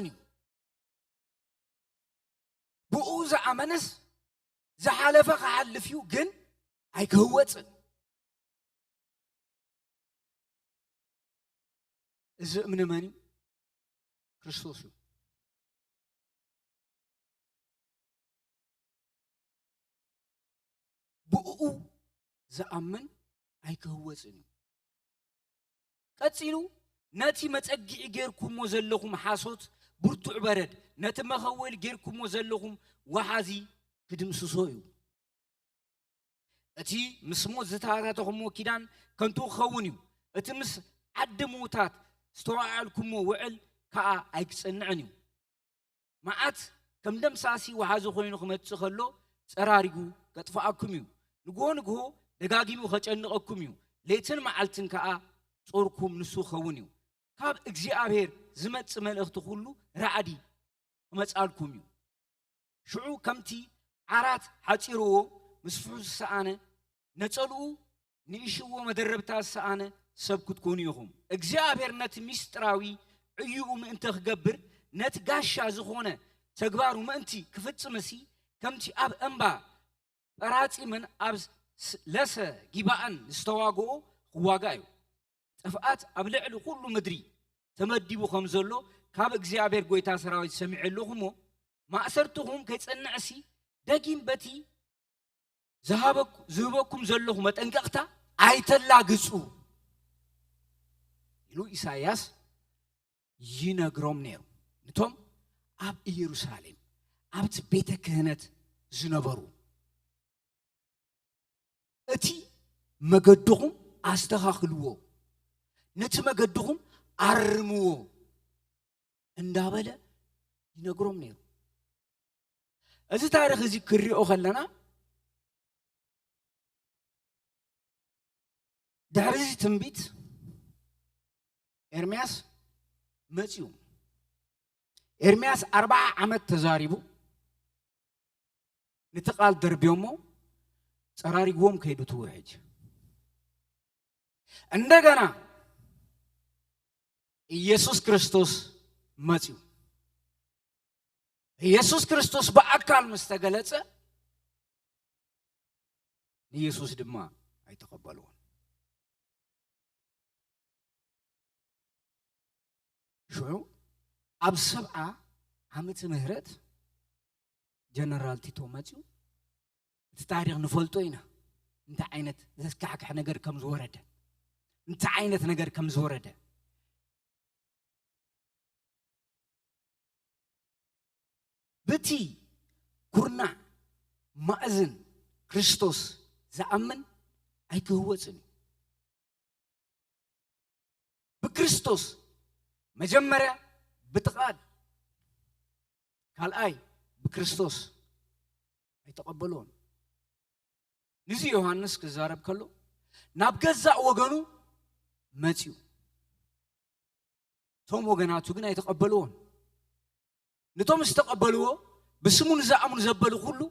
እዩ ብኡ ዝኣመነስ ዝሓለፈ ክሓልፍ እዩ ግን ኣይክህወፅን እዚ እምኒ መን እዩ ክርስቶስ እዩ ብኡ ዝኣምን ኣይክህወፅን እዩ ቀጺሉ ነቲ መጸጊዒ ጌርኩሞ ዘለኹም ሓሶት ብርቱዕ በረድ ነቲ መኸወል ጌርኩሞ ዘለኹም ወሓዚ ክድምስሶ እዩ እቲ ምስ ሞት ዝተኣታተኹሞ ኪዳን ከንቱ ክኸውን እዩ እቲ ምስ ዓድሙታት ዝተዋዓልኩሞ ውዕል ከዓ ኣይክጸንዕን እዩ መዓት ከም ደምሳሲ ወሓዚ ኮይኑ ክመጽእ ከሎ ጸራሪጉ ከጥፍኣኩም እዩ ንግሆ ደጋጊሙ ከጨንቐኩም እዩ ሌትን መዓልትን ከዓ ጾርኩም ንሱ ኸውን እዩ ካብ እግዚአብሔር ዝመጽእ መልእኽቲ ኩሉ ራዕዲ ክመጻልኩም እዩ ሽዑ ከምቲ ዓራት ሓጺርዎ ምስ ፍሑስ ዝሰኣነ ነጸልኡ ንእሽዎ መደረብታት ዝሰኣነ ሰብ ክትኮኑ ኢኹም እግዚአብሔር ነቲ ምስጢራዊ ዕዩኡ ምእንተ ክገብር ነቲ ጋሻ ዝኾነ ተግባሩ ምእንቲ ክፍጽምሲ ከምቲ ኣብ እምባ ጰራጺምን ኣብ ለሰ ጊባኣን ዝተዋግኦ ክዋጋ እዩ ጥፍኣት ኣብ ልዕሊ ኩሉ ምድሪ ተመዲቡ ከም ዘሎ ካብ እግዚአብሔር ጎይታ ሰራዊት ሰሚዕ ኣለኹሞ ማእሰርትኹም ከይጸንዕሲ ደጊም በቲ ዝህበኩም ዘለኹ መጠንቀቕታ ኣይተላግጹ ኢሉ ኢሳይያስ ይነግሮም ነይሩ ንቶም ኣብ ኢየሩሳሌም ኣብቲ ቤተ ክህነት ዝነበሩ እቲ መገድኹም ኣስተኻኽልዎ ነቲ መገድኹም ኣርምዎ እንዳበለ ይነግሮም ነይሩ እዚ ታሪኽ እዚ ክሪኦ ከለና ድሕሪ እዚ ትንቢት ኤርምያስ መጺኡ ኤርምያስ 40 ዓመት ተዛሪቡ ነቲ ቃል ደርብዮሞ ጸራሪግዎም ከይዱ ትውሕጅ እንደገና ኢየሱስ ክርስቶስ መጽኡ ኢየሱስ ክርስቶስ በአካል መስተገለጸ ኢየሱስ ድማ አይተቀበሉን شو أب 7 ዓመተ ምህረት ጀነራል ቲቶ መጽኡ ታሪክ ንፈልጦ ኢና እንታ አይነት ዘስካሕክሕ ነገር ከም ዝወረደ እንታ አይነት ነገር ከም ዝወረደ በቲ ኩርና ማእዝን ክርስቶስ ዝኣምን ኣይክህወፅን በክርስቶስ መጀመሪያ ብጥቃድ ካልኣይ በክርስቶስ ኣይተቀበሉን ንዚ ዮሐንስ ክዛረብ ከሎ ናብ ገዛእ ወገኑ መጽኡ ቶም ወገናቱ ግን ኣይተቀበሉን ነቶም ዝተቀበልዎ በስሙን ዝኣምኑ ዘበሉ ሁሉ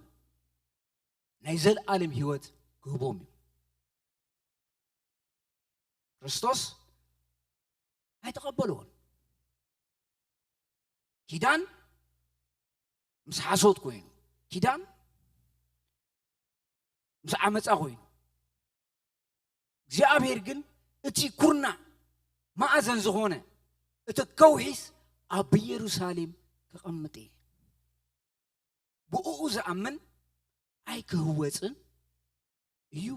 ናይ ዘለዓለም ህይወት ክህቦም ክርስቶስ ኣይተቀበሉን ኪዳን ምስ ሓሶት ኮይኑ ኪዳን ምስ ዓመፃ ኮይኑ እግዚአብሔር ግን እቲ ኩርና ማእዘን ዝኾነ እቲ ከውሒስ ኣብ ኢየሩሳሌም ከቐምጥ ብኡ ዝኣምን ኣይክህወፅን እዩ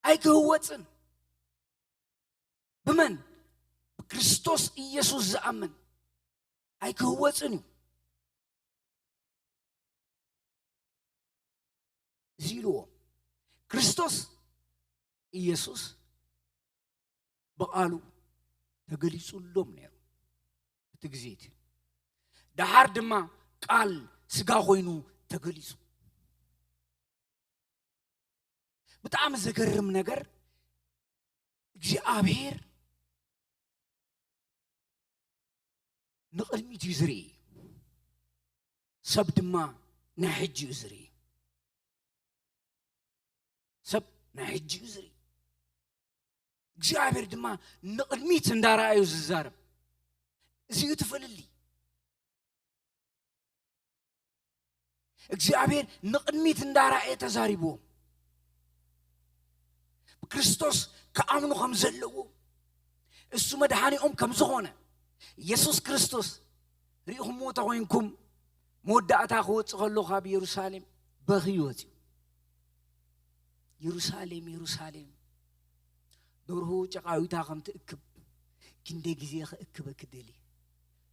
ኣይክህወፅን بمن بكريستوس إيسوس زأمن ኣይክህወፅን እዩ زيلو ክርስቶስ ኢየሱስ በቃሉ ተገሊጹሎም ነይሩ እቲ ግዜት ዳሓር ድማ ቃል ስጋ ኮይኑ ተገሊጹ በጣም ዘገርም ነገር እግዚአብሔር ንቅድሚት ይዝሪ ሰብ ድማ ናሕጂ ይዝሪ ሰብ ናሕጂ ይዝሪ እግዚአብሔር ድማ ንቅድሚት እንዳራአዩ ዝዛረብ እዚዩ ትፈልሊ እግዚአብሔር ንቅድሚት እንዳራአየ ተዛሪቦ ክርስቶስ ከአምኑ ከም ዘለዎ እሱ መድኃኒኦም ከም ዝኾነ ኢየሱስ ክርስቶስ ሪኢኹም ሞታ ኮይንኩም መወዳእታ ክወፅእ ከሎ ካብ ኢየሩሳሌም በኺወት ኢየሩሳሌም ኢየሩሳሌም ደርሆ ጨቃዊታ ከም ትእክብ ክንደ ግዜ ክእክበ ክደሊ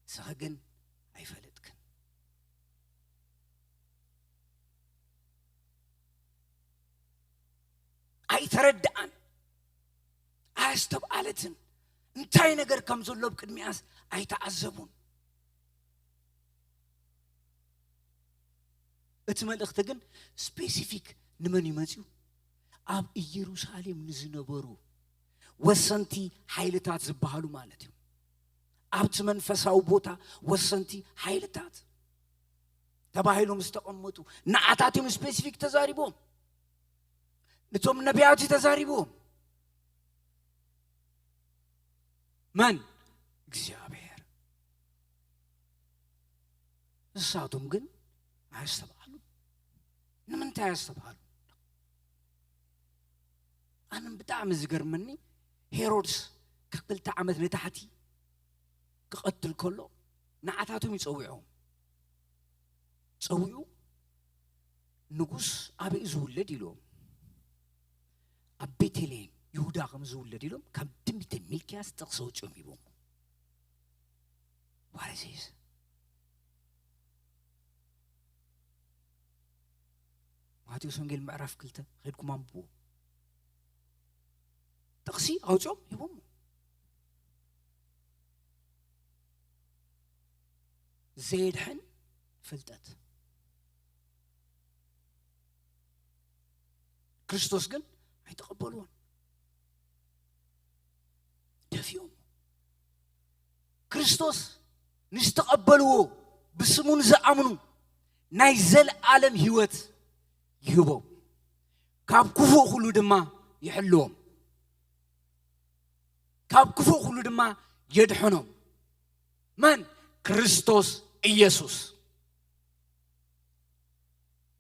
ሰኸገን ኣይፈለጥክን ኣይተረዳእን ኣስተብዓለትን እንታይ ነገር ከም ዘሎ ቅድሚያስ ኣይተዓዘቡን እቲ መልእኽቲ ግን ስፔሲፊክ ንመን ይመጽኡ ኣብ ኢየሩሳሌም ንዝነበሩ ወሰንቲ ኃይልታት ዝበሃሉ ማለት እዩ ኣብቲ መንፈሳዊ ቦታ ወሰንቲ ኃይልታት ተባሂሎም ዝተቀመጡ ንዓታቶም ስፔሲፊክ ተዛሪቦም ነቶም ነቢያት ተዛሪቦም من እግዚአብሔር እሳቱም ግን አያስተባሉ ንምንታ ያስተባሉ አንም በጣም ዝገርመኒ ሄሮድስ ከክልተ ዓመት ነታሕቲ ክቀትል ከሎ ንዓታቶም ይጸውዑ ጸውዑ ንጉስ አብይ ዝውለድ ኢሎም ኣብ ቤተልሔም ይሁዳ ከም ዝውለድ ኢሎም ከም ትንቢተ ሚልክያስ ተቕሰውጭም ይቦም ዋረሲስ ማቴዎስ ወንጌል ምዕራፍ 2 ሄድኩም አንብቡ ተቕሲ አውጭም ይቦም ዘይድሕን ፍልጠት ክርስቶስ ግን ኣይተቀበሉን ደፊዮም ክርስቶስ ንስተቀበልዎ ብስሙን ዝኣምኑ ናይ ዘለዓለም ህይወት ይህቦም ካብ ክፉእ ሁሉ ድማ ይሕልዎም ካብ ክፉእ ኩሉ ድማ የድሕኖም መን ክርስቶስ ኢየሱስ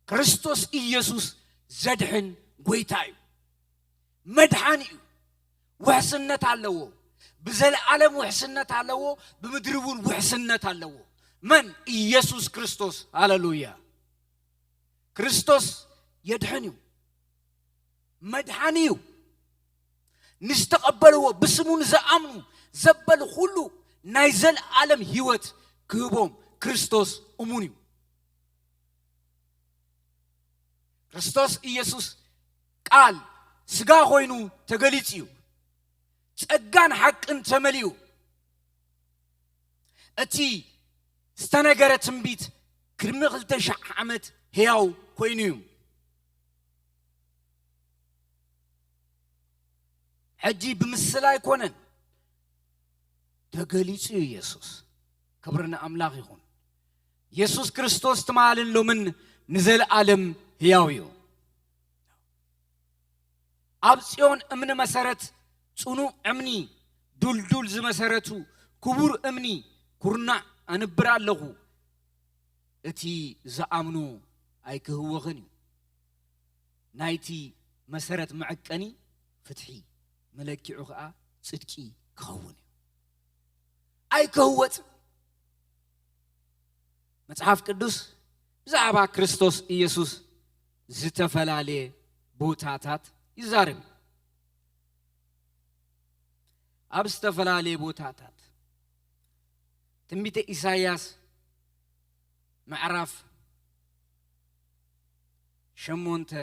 ክርስቶስ ኢየሱስ ዘድሕን ጎይታ እዩ መድሓኒ እዩ ውሕስነት ኣለዎ ብዘለዓለም ውሕስነት ኣለዎ ብምድሪ እውን ውሕስነት ኣለዎ መን ኢየሱስ ክርስቶስ ሃሌሉያ ክርስቶስ የድሕን እዩ መድሓኒ እዩ ንዝተቐበልዎ ብስሙ ንዝኣምኑ ዘበል ሁሉ ናይ ዘለዓለም ህይወት ክህቦም ክርስቶስ እሙን እዩ ክርስቶስ ኢየሱስ ቃል ስጋ ኮይኑ ተገሊጽ እዩ ጸጋን ሓቅን ተመሊኡ እቲ ዝተነገረ ትንቢት ቅድሚ 2000 ዓመት ሕያው ኮይኑ እዩ ሕጂ ብምስላ ኣይኮነን ተገሊጹ ኢየሱስ ክብርና አምላክ ይሁን ኢየሱስ ክርስቶስ ተማልን ሎምን ንዘለዓለም ሕያው እዩ ኣብ ጽዮን እምኒ መሰረት ጽኑዕ እምኒ ዱልዱል ዝመሰረቱ ክቡር እምኒ ኩርናዕ ኣንብር ኣለኹ እቲ ዝኣምኑ ኣይክህወኽን እዩ ናይቲ መሰረት መዐቀኒ ፍትሒ መለኪዑ ከዓ ጽድቂ ክኸውን እዩ ኣይክህወፅ መጽሓፍ ቅዱስ ብዛዕባ ክርስቶስ ኢየሱስ ዝተፈላለየ ቦታታት ይዛረብ ኣብ ዝተፈላለየ ቦታታት ትንቢተ ኢሳይያስ ምዕራፍ 8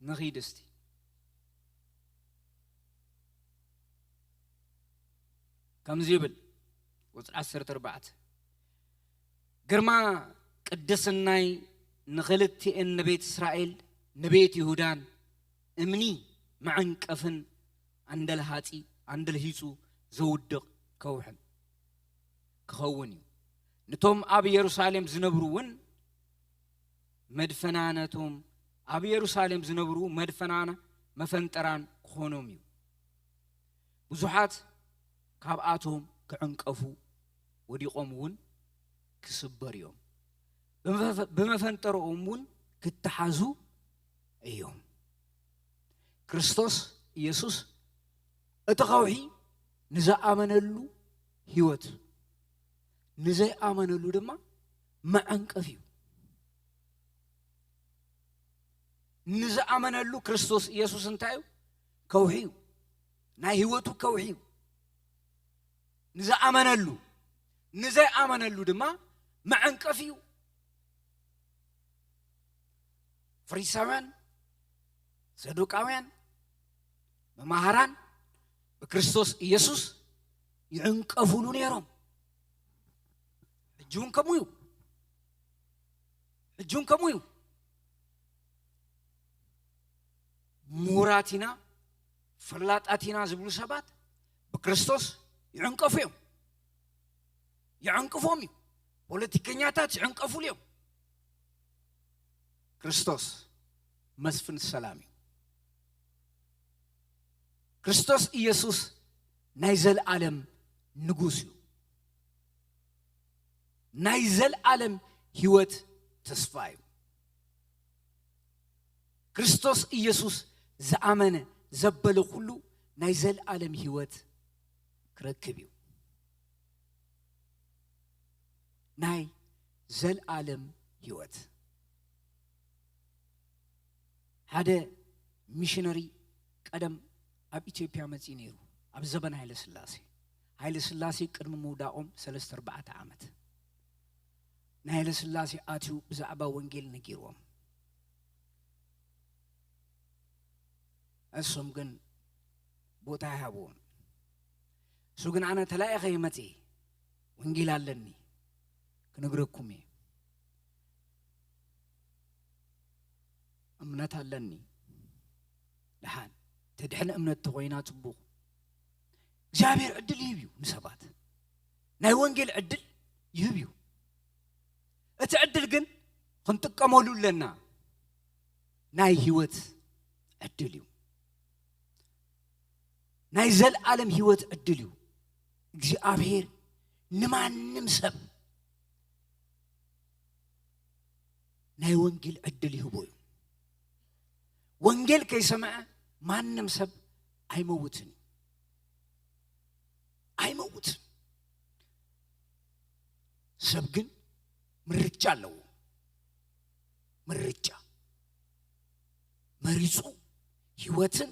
ንኺድ እስቲ ከምዚ ይብል ቁጽሪ 14 ግርማ ቅድስናይ ንኽልቲአን ንቤት እስራኤል ንቤት ይሁዳን እምኒ መዐንቀፍን አንደል ሃጺ አንደል ሂጹ ዘውድቕ ከውሕን ክኸውን እዩ ንቶም ኣብ ኢየሩሳሌም ዝነብሩውን መድፈናነቶም ኣብ ኢየሩሳሌም ዝነብሩ መድፈናና መፈንጠራን ክኾኖም እዩ ብዙሓት ካብኣቶም ክዕንቀፉ ወዲቖም እውን ክስበር እዮም ብመፈንጠሮኦም እውን ክትሓዙ እዮም ክርስቶስ ኢየሱስ እቲ ኸውሒ ንዝኣመነሉ ህይወት ንዘይኣመነሉ ድማ መዐንቀፍ እዩ ንዝኣመነሉ ክርስቶስ ኢየሱስ እንታይ እዩ ከውሒ እዩ ናይ ህይወቱ ከውሒ እዩ ንዝኣመነሉ ንዘይኣመነሉ ድማ መዐንቀፍ እዩ ፈሪሳውያን ሰዱቃውያን መማህራን በክርስቶስ ኢየሱስ ይዕንቀፉሉ ነይሮም ሕጂውን ከምኡ እዩ ሙራቲና ፈላጣቲና ዝብሉ ሰባት በክርስቶስ ይዕንቀፉ እዮም ይዕንቅፎም እዩ ፖለቲከኛታት ይዕንቀፉሉ እዮም ክርስቶስ መስፍን ሰላም እዩ ክርስቶስ ኢየሱስ ናይ ዘለዓለም ንጉስ እዩ ናይ ዘለዓለም ህይወት ተስፋ እዩ ክርስቶስ ኢየሱስ ዝኣመነ ዘበለ ሁሉ ናይ ዘለዓለም ህይወት ክረክብ እዩ ናይ ዘለዓለም ህይወት ሓደ ሚሽነሪ ቀደም ኣብ ኢትዮጵያ መጽ ነይሩ ኣብ ዘበን ሃይለ ስላሴ ቅድሚ ምውዳቆም 3-4 ዓመት ናይ ሃይለ ስላሴ ኣትዩ ብዛዕባ ወንጌል ነጊሮም እሶም ግን ቦታ ይሃብዎም እሱ ግን ኣነ ተላኢኸ መጽ ወንጌል ኣለኒ ክንግረኩም እየ እምነት ኣለኒ ለሓን ተድሕን እምነት ተኾይና ጽቡቕ እግዚአብሔር ዕድል ይህብ እዩ ንሰባት ናይ ወንጌል ዕድል ይህብ እዩ እቲ ዕድል ግን ክንጥቀመሉ ኣለና ናይ ህይወት ዕድል እዩ نايزل عالم هيوت أدليو እግዚአብሔር ንማንም ሰብ ናይ ወንጌል ዕድል ይህቦ ወንጌል ከይሰምዐ ማንም ሰብ አይመውትን ሰብ ግን ምርጫ አለው ምርጫ መሪጹ ህይወትን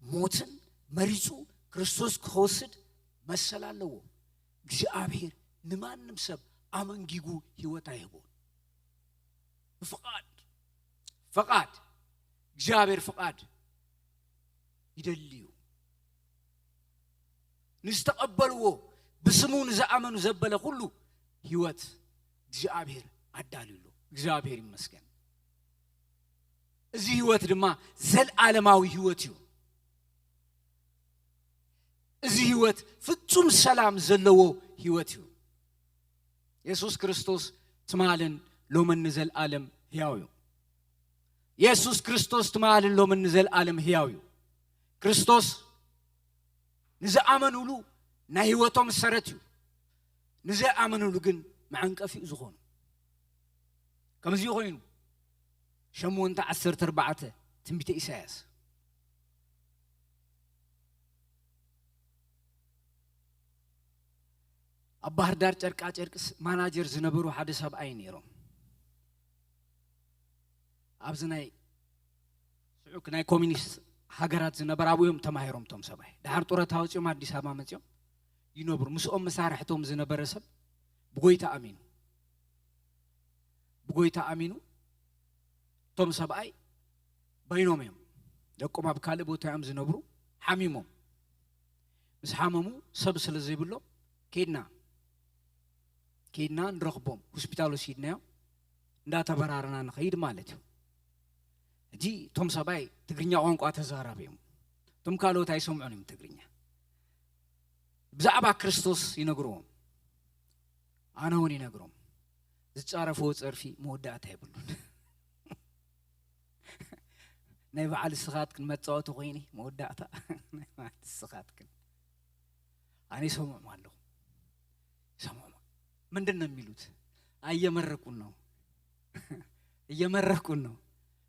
ሞትን መሪጹ ክርስቶስ ከወስድ መሰላለው እግዚአብሔር ንማንም ሰብ አመንጊጉ ህይወት አይቦ ፈቃድ እግዚአብሔር ፈቃድ ይደልዩ ንስተቀበልዎ በስሙን ዘአመኑ ዘበለ ሁሉ ህይወት እግዚአብሔር አዳልሎ እግዚአብሔር ይመስገን እዚ ህይወት ድማ ዘለዓለማዊ ህይወት እዩ እዚ ህይወት ፍጹም ሰላም ዘለዎ ህይወት እዩ ኢየሱስ ክርስቶስ ትማልን ሎመን ዘለዓለም ሕያው እዩ ኢየሱስ ክርስቶስ ትማልን ሎመን ዘለዓለም ሕያው እዩ ክርስቶስ ንዘአመኑሉ ናይ ህይወቶም መሰረት እዩ ንዘአመኑሉ ግን ማዕንቀፊ ዝኾኑ ከምዚ ኮይኑ 8:14 ትንቢተ ኢሳይያስ አባህር ዳር ጨርቃ ጨርቅስ ማናጀር ዝነበሩ ሓደ ሰብኣይ ነይሮም ኣብዝናይ ስዑክ ናይ ኮሚኒስት ሃገራት ዝነበሩ ኣብዮም ተማሂሮም ቶም ሰብኣይ ዳር ጡረታ ወፂኦም አዲስ አበባ መፅኦም ይነብሩ ምስኦም መሳርሕቶም ዝነበረ ሰብ ብጎይታ አሚኑ ቶም ሰብኣይ በይኖም እዮም ደቆም ኣብ ካልእ ቦታ እዮም ዝነብሩ ሓሚሞም ምስ ሓመሙ ሰብ ስለ ዘይብሎ ኬድና ንረኽቦም ሆስፒታል ወሲድናዮም እንዳተበራርና ንኸይድ ማለት እዩ እጂ ቶም ሰብኣይ ትግርኛ ቋንቋ ተዛራቢ እዮም ቶም ካልኦት ኣይሰምዑን እዮም ትግርኛ ብዛዕባ ክርስቶስ ይነግሩዎም ኣነ እውን ይነግሮም ዝጫረፈዎ ፀርፊ መወዳእታ ይብሉን ናይ በዓል ስኻትክን መጻወቱ ኮይኒ መወዳእታ ናይ በዓል ስኻትክን ኣነ ሰምዑም ኣለሁ ሰምዑም ምንድን ነው የሚሉት እየመረቁን ነው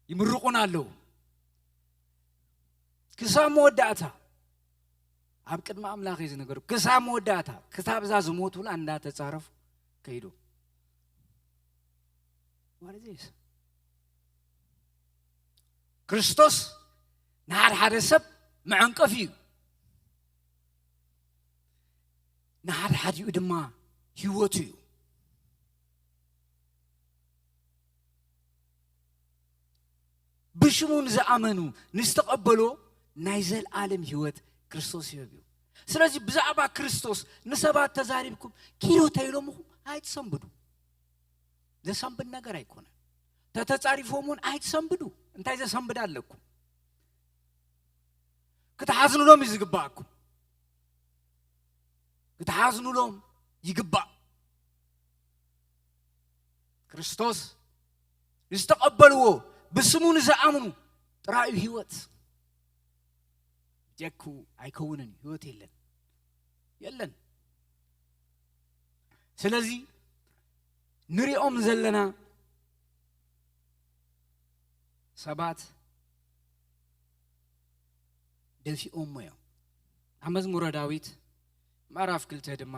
ይምርቁን አለው ክሳብ መወዳእታ ኣብ ቅድመ አምላኽ ይዝነገሩ ክሳብ መወዳእታ ክሳብ ዛ ዝሞቱላ እንዳተጻረፉ ከይዱ ወርዚስ ክርስቶስ ንሓደ ሰብ መዕንቀፍ እዩ ንሓዲኡ ድማ ህይወቱ እዩ ብሽሙን ዝኣመኑ ንስተቀበሎ ናይ ዘለዓለም ህይወት ክርስቶስ ይህብ እዩ ስለዚ ብዛዕባ ክርስቶስ ንሰባት ተዛሪብኩም ኪሎ ተይሎምኩም ኣይትሰንብዱ ዘሰንብድ ነገር ኣይኮነን ተተጻሪፎምን ኣይትሰንብዱ እንታይ ዘሰንብድ ኣለኩም ክትሓዝኑሎም ይዝግባአኩም ክትሓዝኑሎም ይግባእ ክርስቶስ ንስተቀበልዎ በስሙን ዘአምኑ ጥራዩ ህይወት ጀኩ አይከውነን ህይወት የለን ስለዚ ንሪኦም ዘለና ሰባት ደፊኦም ሞዮ መዝሙረ ዳዊት ምዕራፍ 2 ድማ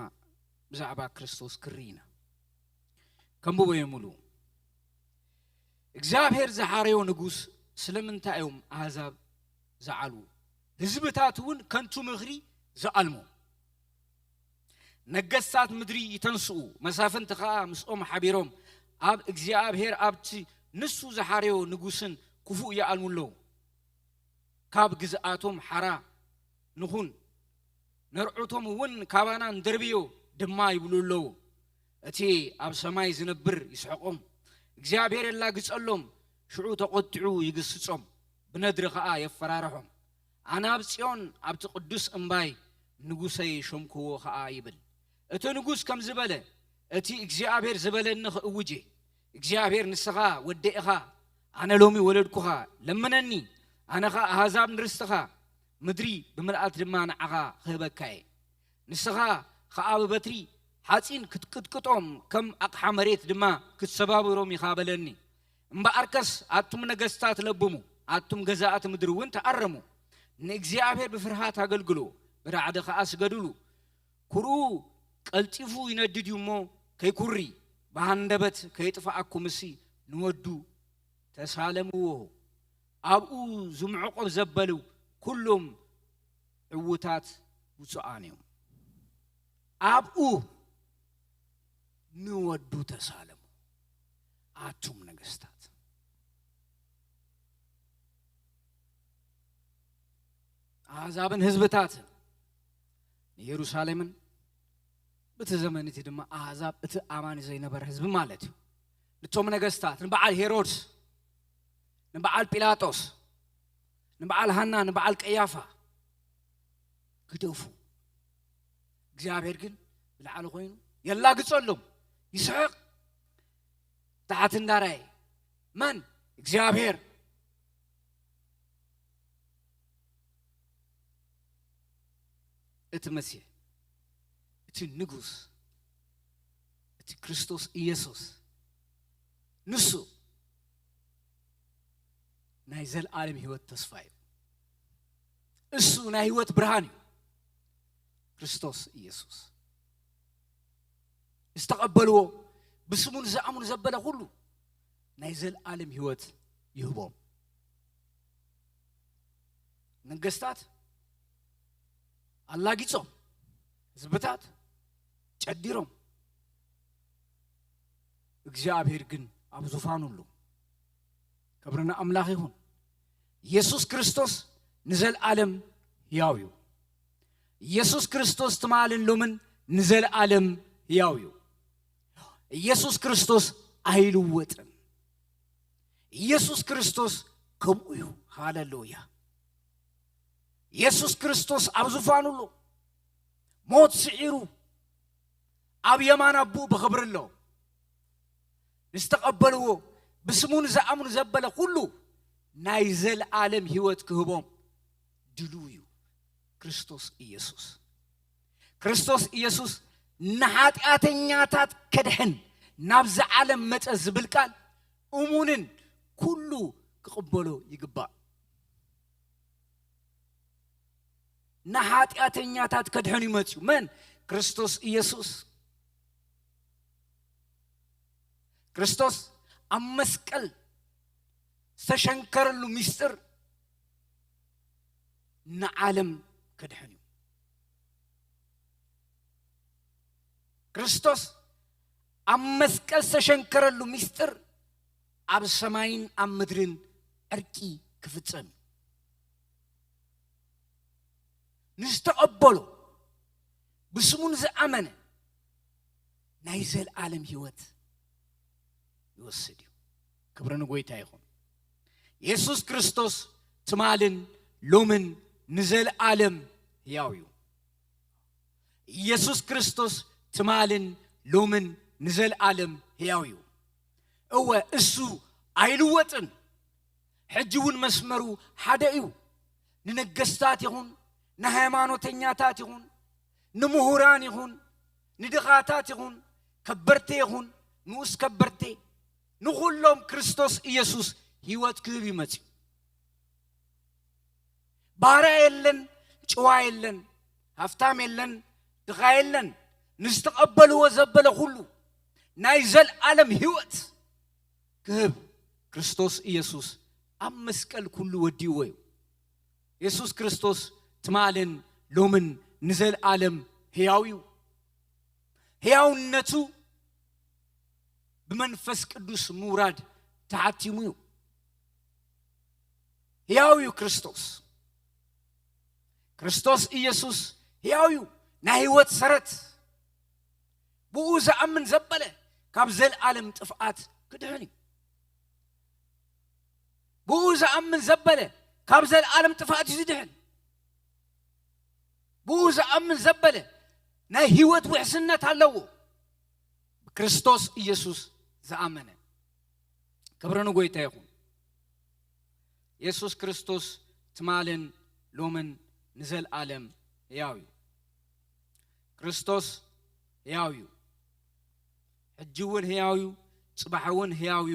ብዛዕባ ክርስቶስ ክሪና ከምቦ የሙሉ እግዚአብሔር ዘሐረዮ ንጉስ ስለምንታዩም አሕዛብ ዘዓሉ ህዝብታቱን ከንቱ ምኽሪ ዘአልሙ ነገስታት ምድሪ ይተንስኡ መሳፍንት ኸአ ምስኦም ሓቢሮም ኣብ እግዚአብሔር ኣብቲ ንሱ ዘሐረዮ ንጉስን ክፉእ ይአልሙለው ካብ ግዝአቶም ሓራ ንኹን ነርዑቶም ውን ካባና እንደርብዮ ድማ ይብሉለው እቲ ኣብ ሰማይ ዝነብር ይስሕቆም እግዚአብሔር የላግጸሎም ሽዑ ተቆጥዑ ይግስጾም ብነድሪ ኸአ የፈራረሖም አናብ ጽዮን ኣብቲ ቅዱስ እምባይ ንጉሰይ ሾምክዎ ኸአ ይብል እቲ ንጉስ ከም ዝበለ እቲ እግዚአብሔር ዝበለኒ ኽእውጄ እግዚአብሔር ንስኻ ወደኢኻ ኣነ ሎሚ ወለድኩኻ ለምነኒ ኣነኻ ኣሕዛብ ንርስትኻ ምድሪ ብምልአት ድማ ንዓኻ ክህበካየ ንስኻ ከኣብ በትሪ ሓፂን ክትቅጥቅጦም ከም ኣቕሓ መሬት ድማ ክትሰባብሮም ኢኻ በለኒ እምበኣርከስ ኣቱም ነገስታት ለብሙ ኣቱም ገዛእት ምድሪ እውን ተኣረሙ ንእግዚአብሔር ብፍርሃት አገልግሎ ብራዕደ ከዓ ስገድሉ ኩሩ ቀልጢፉ ይነድድ እሞ ከይኩሪ በሃንደበት ከይጥፋአኩም እሲ ንወዱ ተሳለምዎ ኣብኡ ዝምዕቆብ ዘበሉ ኩሎም ዕውታት ውፅኣንዮም ኣብኡ ንወዱ ተሳለሙ ኣቱም ነገስታት አሕዛብን ህዝብታትን ኢየሩሳሌምን በተዘመነቲ ድማ አሕዛብ እቲ አማኒ ዘይነበረ ህዝብ ማለት እዩ ንቶም ነገስታት ንበዓል ሄሮድስ ንበዓል ጲላጦስ ንበዓል ሃና ንበዓል ቀያፋ ክደፉ እግዚአብሔር ግን ብልዓል ኮይኑ የላግጸሎም ይስሕቅ ታሕት እንዳራይ መን እግዚአብሔር እቲ መሲሕ እቲ ንጉስ እቲ ክርስቶስ ኢየሱስ ንሱ ናይ ዘለዓለም ህይወት ተስፋ እዩ እሱ ናይ ህይወት ብርሃን እዩ ክርስቶስ ኢየሱስ استقبلوا بسمون زعمون زبله كله نايزل عالم هيوت يهبوم نغستات الله غيصو زبطات ጨዲሮም እግዚአብሔር ግን አብ ዙፋኑ ሁሉ ክብርና አምላክ ይሁን ኢየሱስ ክርስቶስ ንዘል ዓለም ያውዩ ኢየሱስ ክርስቶስ ተማልን ሎምን ንዘል ዓለም ያውዩ ኢየሱስ ክርስቶስ አይልወጥም ኢየሱስ ክርስቶስ ከምኡ ሃሌሉያ ኢየሱስ ክርስቶስ አብ ዙፋኑ ሁሉ ሞት ሲዒሩ አብ የማን አቡ በخبرለው استقبلوا بسمون زعمون زبله كله نايزل عالم هيوت كهبوم دلويو ክርስቶስ ኢየሱስ ንኃጢአተኛታት ከድሕን ናብዛ ዓለም መጽ ዝብል ቃል እሙንን ኩሉ ክቅበሎ ይግባእ ንኃጢአተኛታት ከድሕን ይመጽኡ መን ክርስቶስ ኢየሱስ ክርስቶስ አመስቀል ተሸንከረሉ ሚስጥር ንዓለም ከድሕን ክርስቶስ አመስቀል ተሸንከረሉ ሚስጥር አብ ሰማይን አብ ምድርን ዕርቂ ክፍጸም ንስተቀበሉ ብስሙን ዝአመነ ናይ ዘለዓለም ህይወት ይወስድ ክብርን ጎይታ ይሁን ኢየሱስ ክርስቶስ ትማልን ሎምን ንዘለዓለም ያው እዩ ኢየሱስ ክርስቶስ ትማልን ሎምን ንዘለዓለም ያው እዩ እወ እሱ አይልወጥን ሕጅውን መስመሩ ሓደ እዩ ንነገስታት ይሁን ንሃይማኖተኛታት ይሁን ንምሁራን ይሁን ንድኻታት ይሁን ከበርቴ ይሁን ንኡስ ከበርቴ ንኹሎም ክርስቶስ ኢየሱስ ህይወት ክህብ ይመጽእ ባራ የለን ጨዋ የለን ሃፍታም የለን ድኻ የለን ንስተቀበልዎ ዘበለ ሁሉ ናይ ዘለዓለም ህይወት ክህብ ክርስቶስ ኢየሱስ ኣብ መስቀል ኩሉ ወዲዎ እዩ ኢየሱስ ክርስቶስ ትማልን ሎምን ንዘለዓለም ሕያው እዩ ሕያውነቱ بمنفس قدوس موراد تعتيمو ياويو ክርስቶስ ኢየሱስ ያውዩ ናይወት ሰረት ብኡዛ አምን ዘበለ ካብ ዘለዓለም ጥፍአት ክድህኒ ብኡዛ አምን ዘበለ ካብ ዘለዓለም ጥፍአት ይድህን ብኡዛ አምን ዘበለ ናይ ህይወት ውሕስነት አለው ክርስቶስ ኢየሱስ ዘአመነ ክብርን ጎይታ ይሁን ኢየሱስ ክርስቶስ ትማልን ሎምን ንዘል ዓለም ሕያው ክርስቶስ ሕያው ሕጂውን ሕያው ጽባሕውን ሕያው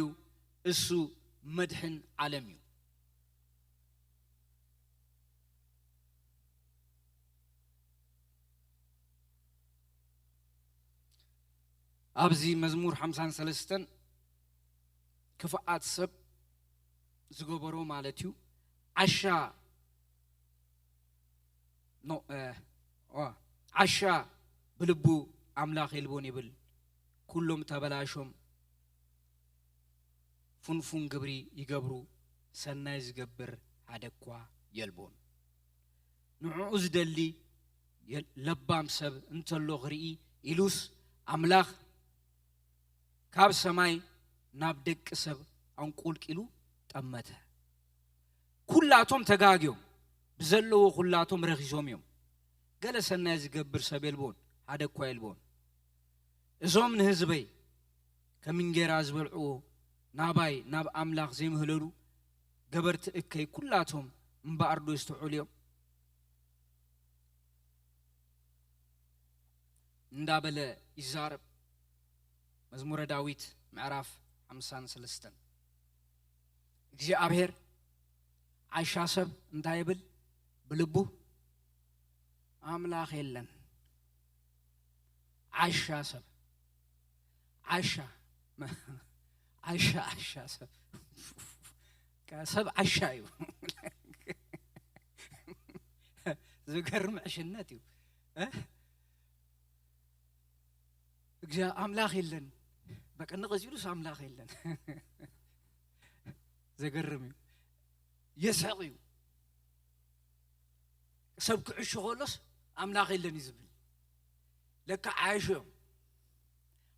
እሱ መድሕን ዓለም እዩ ኣብዚ መዝሙር 53 ክፍኣት ሰብ ዝገበሮ ማለት እዩ ዓሻ ዓሻ ብልቡ ኣምላኽ የልቦን ይብል ኩሎም ተበላሾም ፉንፉን ግብሪ ይገብሩ ሰናይ ዝገብር ሓደኳ የልቦን ንዕኡ ዝደሊ ለባም ሰብ እንተሎ ክርኢ ኢሉስ ኣምላኽ ካብ ሰማይ ናብ ደቂ ሰብ አንቆልቂሉ ጠመተ ኩላቶም ተጋግዮም ብዘለዎ ኩላቶም ረኺሶም እዮም ገለ ሰናይ ዝገብር ሰብ የልቦን ሓደኳ የልቦን እዞም ንህዝበይ ከምንጌራ ዝበልዕዎ ናባይ ናብ ኣምላኽ ዘይምህለሉ ገበርቲ እከይ ኩላቶም እምበኣርዶ ይስተውዕሉ እዮም እንዳበለ ይዛረብ መዝሙረ ዳዊት ምዕራፍ 53 እግዚአብሔር ዓሻ ሰብ እንታይ ይብል ብልቡ አምላኽ የለን ዓሻ ሰብ ዓሻ ሰብ ከሰብ ዓሻ እዩ ዝገርም ዕሽነት እዩ እግዚአብሔር አምላኽ የለን በቀን ቀዚሉስ አምላኽ የለን ዘገርም እዩ የስሕቅ እዩ ሰብ ክዕሾ ከሎስ አምላኽ የለን ይዝብል ለካ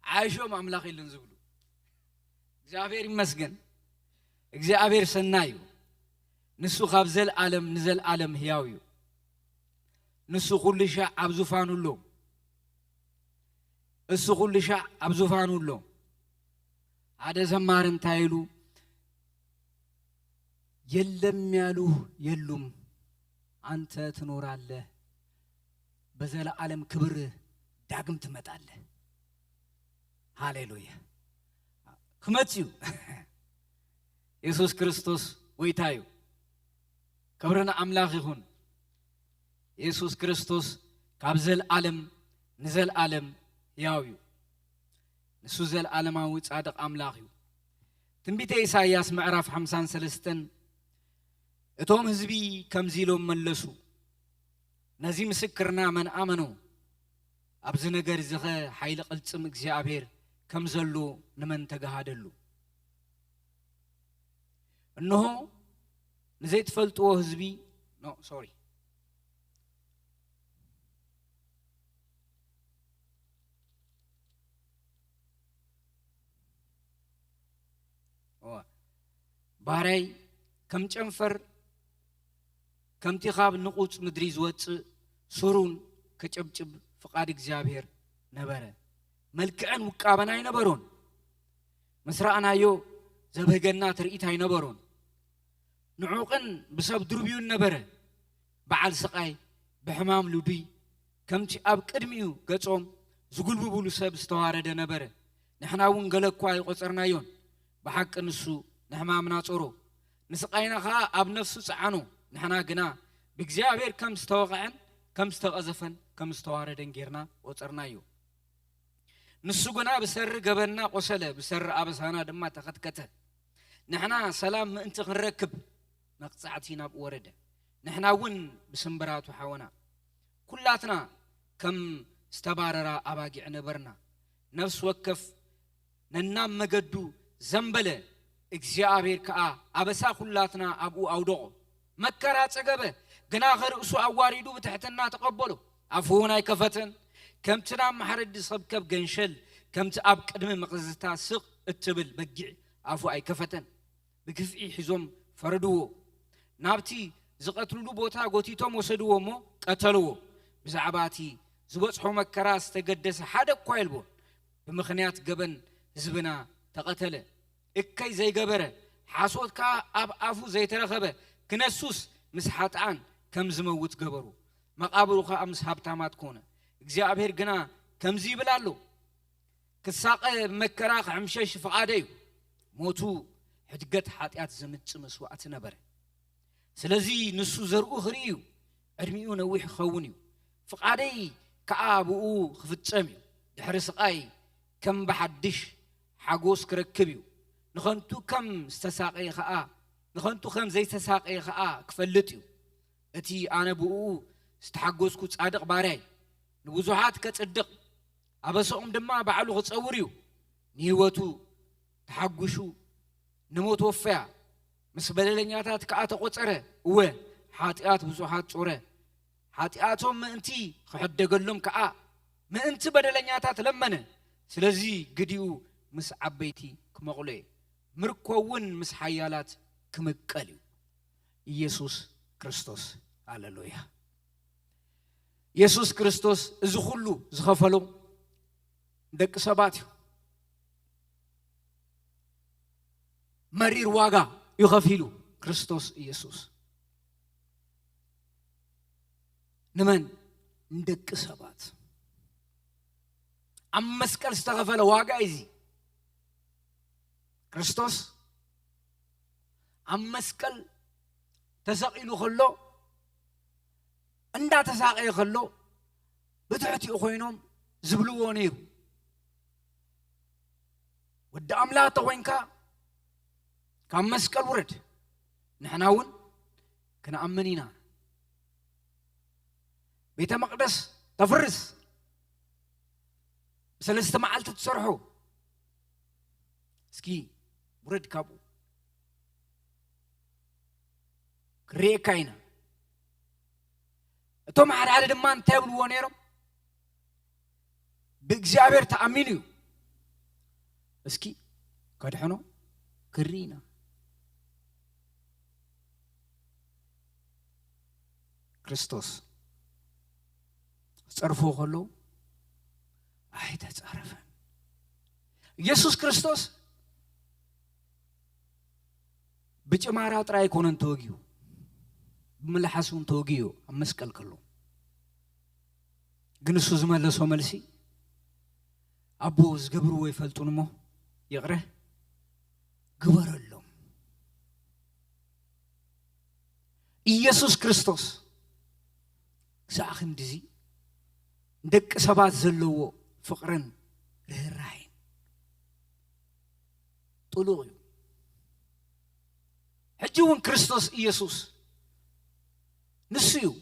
ዓይሾም አምላኽ የለን ዝብሉ እግዚአብሔር ይመስገን እግዚአብሔር ሰናይ እዩ ንሱ ካብ ዘለዓለም ንዘለዓለም ሕያው እዩ ንሱ ኩሉ ሻዕ ኣብ ዙፋኑ ኣሎ እሱ ኩሉ ሻዕ ኣብ ዙፋኑ ኣሎ ሓደ ዘማር እንታይ ኢሉ የለም ያሉ የሉም አንተ ትኖራለህ በዘለዓለም ክብር ዳግም ትመጣለህ ሃሌሉያ ክመጽዩ ኢየሱስ ክርስቶስ ወይታዩ ክብርና አምላኽ ይሁን ኢየሱስ ክርስቶስ ካብ ዘለዓለም ንዘለዓለም ሕያው እዩ ንሱ ዘለዓለማዊ ጻድቕ አምላኽ እዩ ትንቢተ ኢሳይያስ ምዕራፍ 53 እቶም ህዝቢ ከምዚ ኢሎም መለሱ ነዚ ምስክርና መን ኣመኑ ኣብዚ ነገር ዝኸ ሓይሊ ቅልጽም እግዚአብሔር ከም ዘሎ ንመን ተጋሃደሉ እነሆ ንዘይትፈልጥዎ ህዝቢ ባራይ ከም ጨንፈር ከምቲ ካብ ንቁፅ ምድሪ ዝወፅእ ሱሩን ከጨብጭብ ፍቃድ እግዚአብሔር ነበረ መልክዕን ውቃበና አይነበሮን መስራእናዮ ዘበገና ትርኢት አይነበሮን ንዑቅን ብሰብ ድርብዩን ነበረ በዓል ስቃይ ብሕማም ልዱይ ከምቲ ኣብ ቅድሚኡ ገጾም ዝጉልብብሉ ሰብ ዝተዋረደ ነበረ ንሕናውን ገለኳ ይቆፀርናዮን በሓቂ ንሱ ንሕማምና ጾሮ ንስቃይና ኸዓ ኣብ ነፍሱ ጸዓኖ ንሕና ግና ብእግዚአብሔር ከም ዝተወቕዐን ከም ዝተቐዘፈን ከም ዝተዋረደን ጌርና ቆፀርናዮ ንሱ ግና ብሰሪ ገበና ቆሰለ ብሰሪ ኣበሳና ድማ ተኸትከተ ንሕና ሰላም ምእንቲ ክንረክብ መቕጻዕቲ ናብ ወረደ ንሕና እውን ብስምብራቱ ሓወና ኩላትና ከም ዝተባረራ ኣባጊዕ ነበርና ነፍስ ወከፍ ነናብ መገዱ ዘንበለ እግዚአብሔር ከዓ ኣበሳ ኩላትና ኣብኡ ኣውደቆ መከራ ጸገበ ግና ኸርእሱ ኣዋሪዱ ብትሕትና ተቐበሎ ኣፉውን ኣይከፈተን ከምቲ ናብ ማሕረዲ ሰብከብ ገንሸል ከምቲ ኣብ ቅድሚ መቕዝታ ስቕ እትብል በጊዕ ኣፉ ኣይከፈተን ብግፍዒ ሒዞም ፈረድዎ ናብቲ ዝቐትልሉ ቦታ ጎቲቶም ወሰድዎ እሞ ቀተልዎ ብዛዕባቲ ዝበጽሖ መከራ ዝተገደሰ ሓደ እኳ የልቦን ብምኽንያት ገበን ህዝብና ተቐተለ እከይ ዘይገበረ ሓሶትካ ኣብ ኣፉ ዘይተረኸበ ክነሱስ ምስ ሓጥኣን كم زموت قبرو مقابرو خا أمس هابتامات كونه እግዚአብሔር ግና ከምዚ ይብላሉ ክሳቀ መከራኽ ዕምሸሽ ፍቃደዩ ሞቱ ሕድገት ኃጢአት ዘምጽ መስዋዕት ነበር ስለዚ ንሱ ዘርኡ ኽሪዩ ዕድሚኡ ነዊሕ ኸውን እዩ ፍቃደይ ከአብኡ ክፍጸም እዩ ድሕሪ ስቃይ ከም በሐድሽ ሓጎስ ክረክብ እዩ ንኸንቱ ከም ዝተሳቀየ ኸኣ ንኸንቱ ከም ዘይተሳቀየ ኸኣ ክፈልጥ እዩ እቲ ኣነ ብኡ ዝተሓጎስኩ ጻድቕ ባርያይ ንብዙሓት ከጽድቕ ኣበሶም ድማ ባዕሉ ክጸውር እዩ ንህይወቱ ተሓጉሹ ንሞት ወፈያ ምስ በደለኛታት ከኣ ተቆጸረ እወ ሓጢአት ብዙሓት ጾረ ሓጢአቶም ምእንቲ ክሕደገሎም ከኣ ምእንቲ በደለኛታት ለመነ ስለዚ ግዲኡ ምስ ዓበይቲ ክመቕሎ ምርኮውን ምስ ሓያላት ክምቀል እዩ ኢየሱስ ክርስቶስ ሃሌሉያ ኢየሱስ ክርስቶስ እዚ ሁሉ ዝኸፈሎ ደቂ ሰባት እዩ መሪር ዋጋ ይኸፊሉ ክርስቶስ ኢየሱስ ንመን ደቂ ሰባት ኣብ መስቀል ዝተኸፈለ ዋጋ እዚ ክርስቶስ ኣብ መስቀል ተሰቂሉ ከሎ እንዳ ተሳቀየ ከሎ ብትሕቲኡ ኮይኖም ዝብልዎ ነይሩ ወዲ ኣምላኽ ተኮይንካ ካብ መስቀል ውረድ ንሕና እውን ክንኣምን ኢና ቤተ መቅደስ ተፍርስ ሰለስተ መዓልቲ ትሰርሑ እስኪ ውረድ ካብኡ ክሪኤካ ኢና እቶም ሓደ ድማ እንታይ ብልዎ ነይሮም ብእግዚአብሔር ተኣሚኑ እዩ እስኪ ከድሕኖ ክሪኢና ክርስቶስ ጸርፎ ከሎ ኣይተጻረፈን ኢየሱስ ክርስቶስ ብጭማራ ጥራይ ኮነን ተወጊዩ بملحسون توجيو أمسكال كله جنسوز ملسو ملسي أبوز قبرو ويفلتون مو يغره قبر اللهم إيسوس كريستوس ساخن دزي دك سبات زلو فقرن رهراين طلوعي حجون كريستوس إيسوس نسيو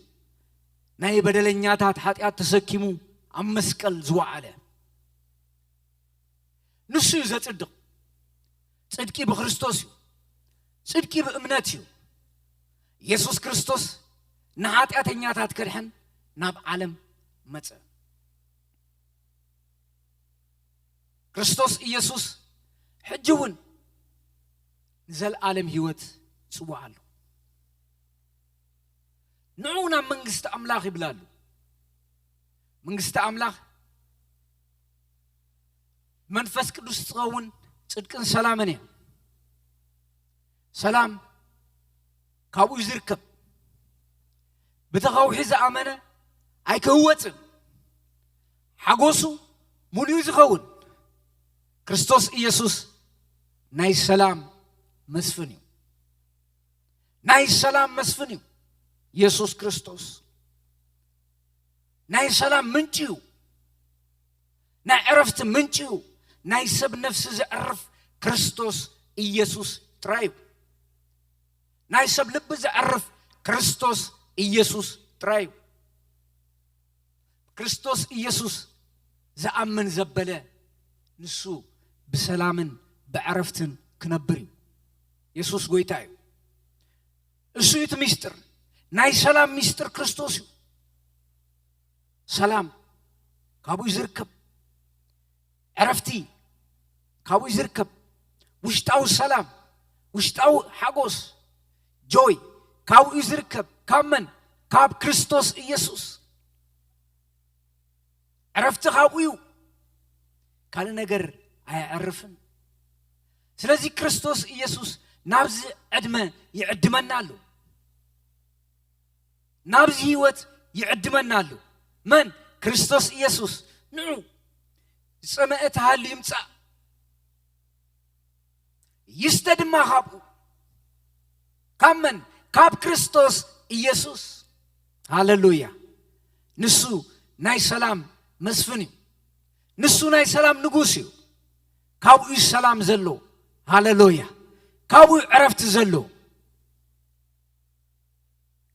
ناي بدلنياتات حاتيات تسكيمو عم مسكال زوعله نسيو زتصدق صدقي بخريستوس صدقي بأمناتيو يسوع كريستوس نحاتياتنياتات كرحن ناب عالم مص كريستوس يسوع حجون زل عالم هيوت صوعله نعونا منغست أملاخ بلالو منغست أملاخ منفس قدوس تقون صدقن سلامني سلام كابو يزركب بتخاو حزا أمانة أي كهوتن حقوسو موليو يزخون كريستوس إيسوس ناي سلام مسفنيو ناي سلام مسفنيو يسوع كريستوس ناي سلام منتيو ناي عرفت منتيو ناي سب نفس زعرف كريستوس يسوع ترايب ناي سب لب زعرف كريستوس يسوع ترايب كريستوس يسوع زأمن زبلة نسو بسلامن بعرفتن كنبري يسوع قويتاي السو يتميستر ناي سلام مستر كريستوس سلام كابو يزركب عرفتي كابو يزركب وشتاو سلام وشتاو حقوس جوي كابو يزركب كامن كاب كريستوس يسوس عرفت كابو كان نجر هيعرفن سلازي كريستوس يسوس نابز عدمه يعدمنا له ናብዚ ህይወት ይዕድመና ኣሎ መን ክርስቶስ ኢየሱስ ንዑ ጽምዕት ሃሉ ይምጻእ ይስተድማ ካብኡ ካመን ካብ ክርስቶስ ኢየሱስ ሃሌሉያ ንሱ ናይ ሰላም መስፍን እዩ ንሱ ናይ ሰላም ንጉስ እዩ ካብኡ ሰላም ዘሎ ሃሌሉያ ካብኡ ዕረፍቲ ዘሎ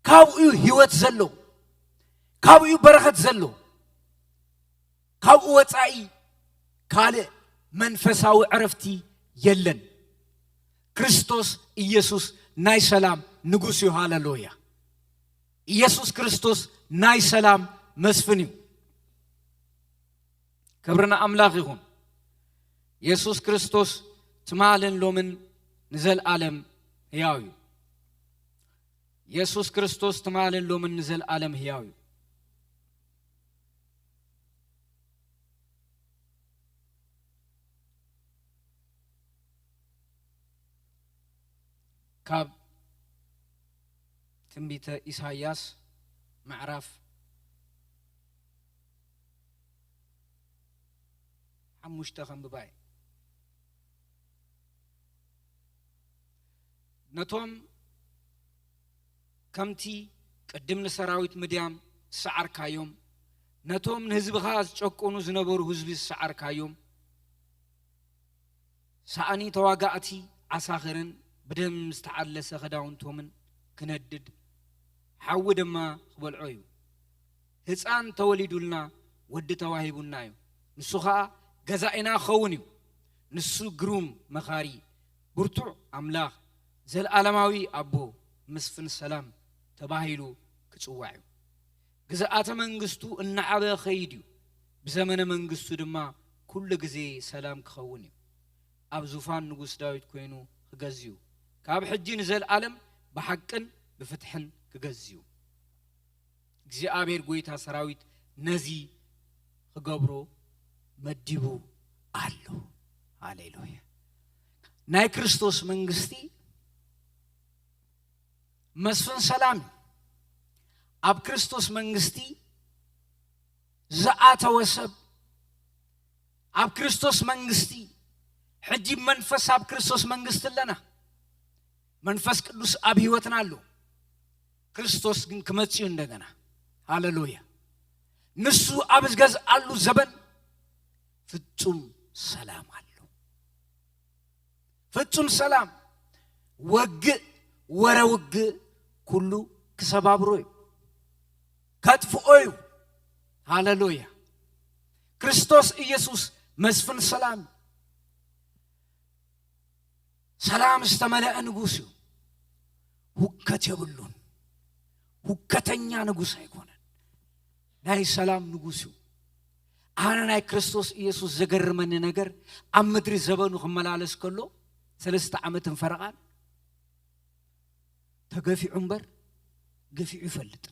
ካብኡ ህይወት ዘሎ ካብኡ በረኸት ዘሎ ካብኡ ወጻኢ ካልእ መንፈሳዊ ዕረፍቲ የለን ክርስቶስ ኢየሱስ ናይ ሰላም ንጉስ እዩ ሃሌሉያ ኢየሱስ ክርስቶስ ናይ ሰላም መስፍን እዩ ክብርና አምላኽ ይሁን ኢየሱስ ክርስቶስ ትማልን ሎምን ንዘለዓለም ሕያው እዩ ኢየሱስ ክርስቶስ ትማልን ሎምን ንዘለዓለም ሕያው እዩ ካብ ትንቢተ ኢሳይያስ ምዕራፍ 5 ከንብባይ ነቶም ከምቲ ቅድም ንሰራዊት ምድያም ሰዓርካዮም ነቶም ንህዝብኻ ዝጨቆኑ ዝነበሩ ህዝቢ ሰዓርካዮም ሳኣኒ ተዋጋእቲ ዓሳኽርን ብደም ዝተዓለሰ ክዳውንቶምን ክነድድ ሓዊ ድማ ክበልዖ እዩ ህፃን ተወሊዱልና ወዲ ተዋሂቡና እዩ ንሱ ኸዓ ገዛኢና ኸውን እዩ ንሱ ግሩም መኻሪ ብርቱዕ አምላኽ ዘለዓለማዊ አቦ መስፍን ሰላም ተባሂሉ ክጽዋዕ እዩ ግዛኣተ መንግስቱ እናዓበ ኸይድ እዩ ብዘመነ መንግስቱ ድማ ኩሉ ግዜ ሰላም ክኸውን እዩ ኣብ ዙፋን ንጉስ ዳዊት ኮይኑ ክገዝዩ ካብ ሕጂ ንዘለዓለም ብሓቅን ብፍትሕን ክገዝዩ እግዚአብሔር ጎይታ ሰራዊት ነዚ ክገብሮ መዲቡ አሎ ሃሌሉያ ናይ ክርስቶስ መንግስቲ መስፍን ሰላም ኣብ ክርስቶስ መንግስቲ ዝኣተወ ሰብ ኣብ ክርስቶስ መንግስቲ ሕጂ መንፈስ ኣብ ክርስቶስ መንግስቲ ኣለና መንፈስ ቅዱስ ኣብ ህይወትና ኣሎ ክርስቶስ ግን ክመጽእ እንደገና ሃሌሉያ ንሱ ኣብ ዝገዝኣሉ ዘበን ፍጹም ሰላም አሎ ፍጹም ሰላም ወግእ ወረውግእ ኩሉ ክሰባብሮ እዩ ከጥፍኦ እዩ ሃሌሉያ ክርስቶስ ኢየሱስ መስፍን ሰላም ሰላም ዝተመልአ ንጉስ እዩ ሁከት የብሉን ሁከተኛ ንጉስ አይኮነን ናይ ሰላም ንጉስ እዩ አነ ናይ ክርስቶስ ኢየሱስ ዘገርመኒ ነገር ኣብ ምድሪ ዘበኑ ክመላለስ ከሎ 3 ዓመት እንፈረቃን ተገፊዑ እምበር ገፊዑ ይፈልጥ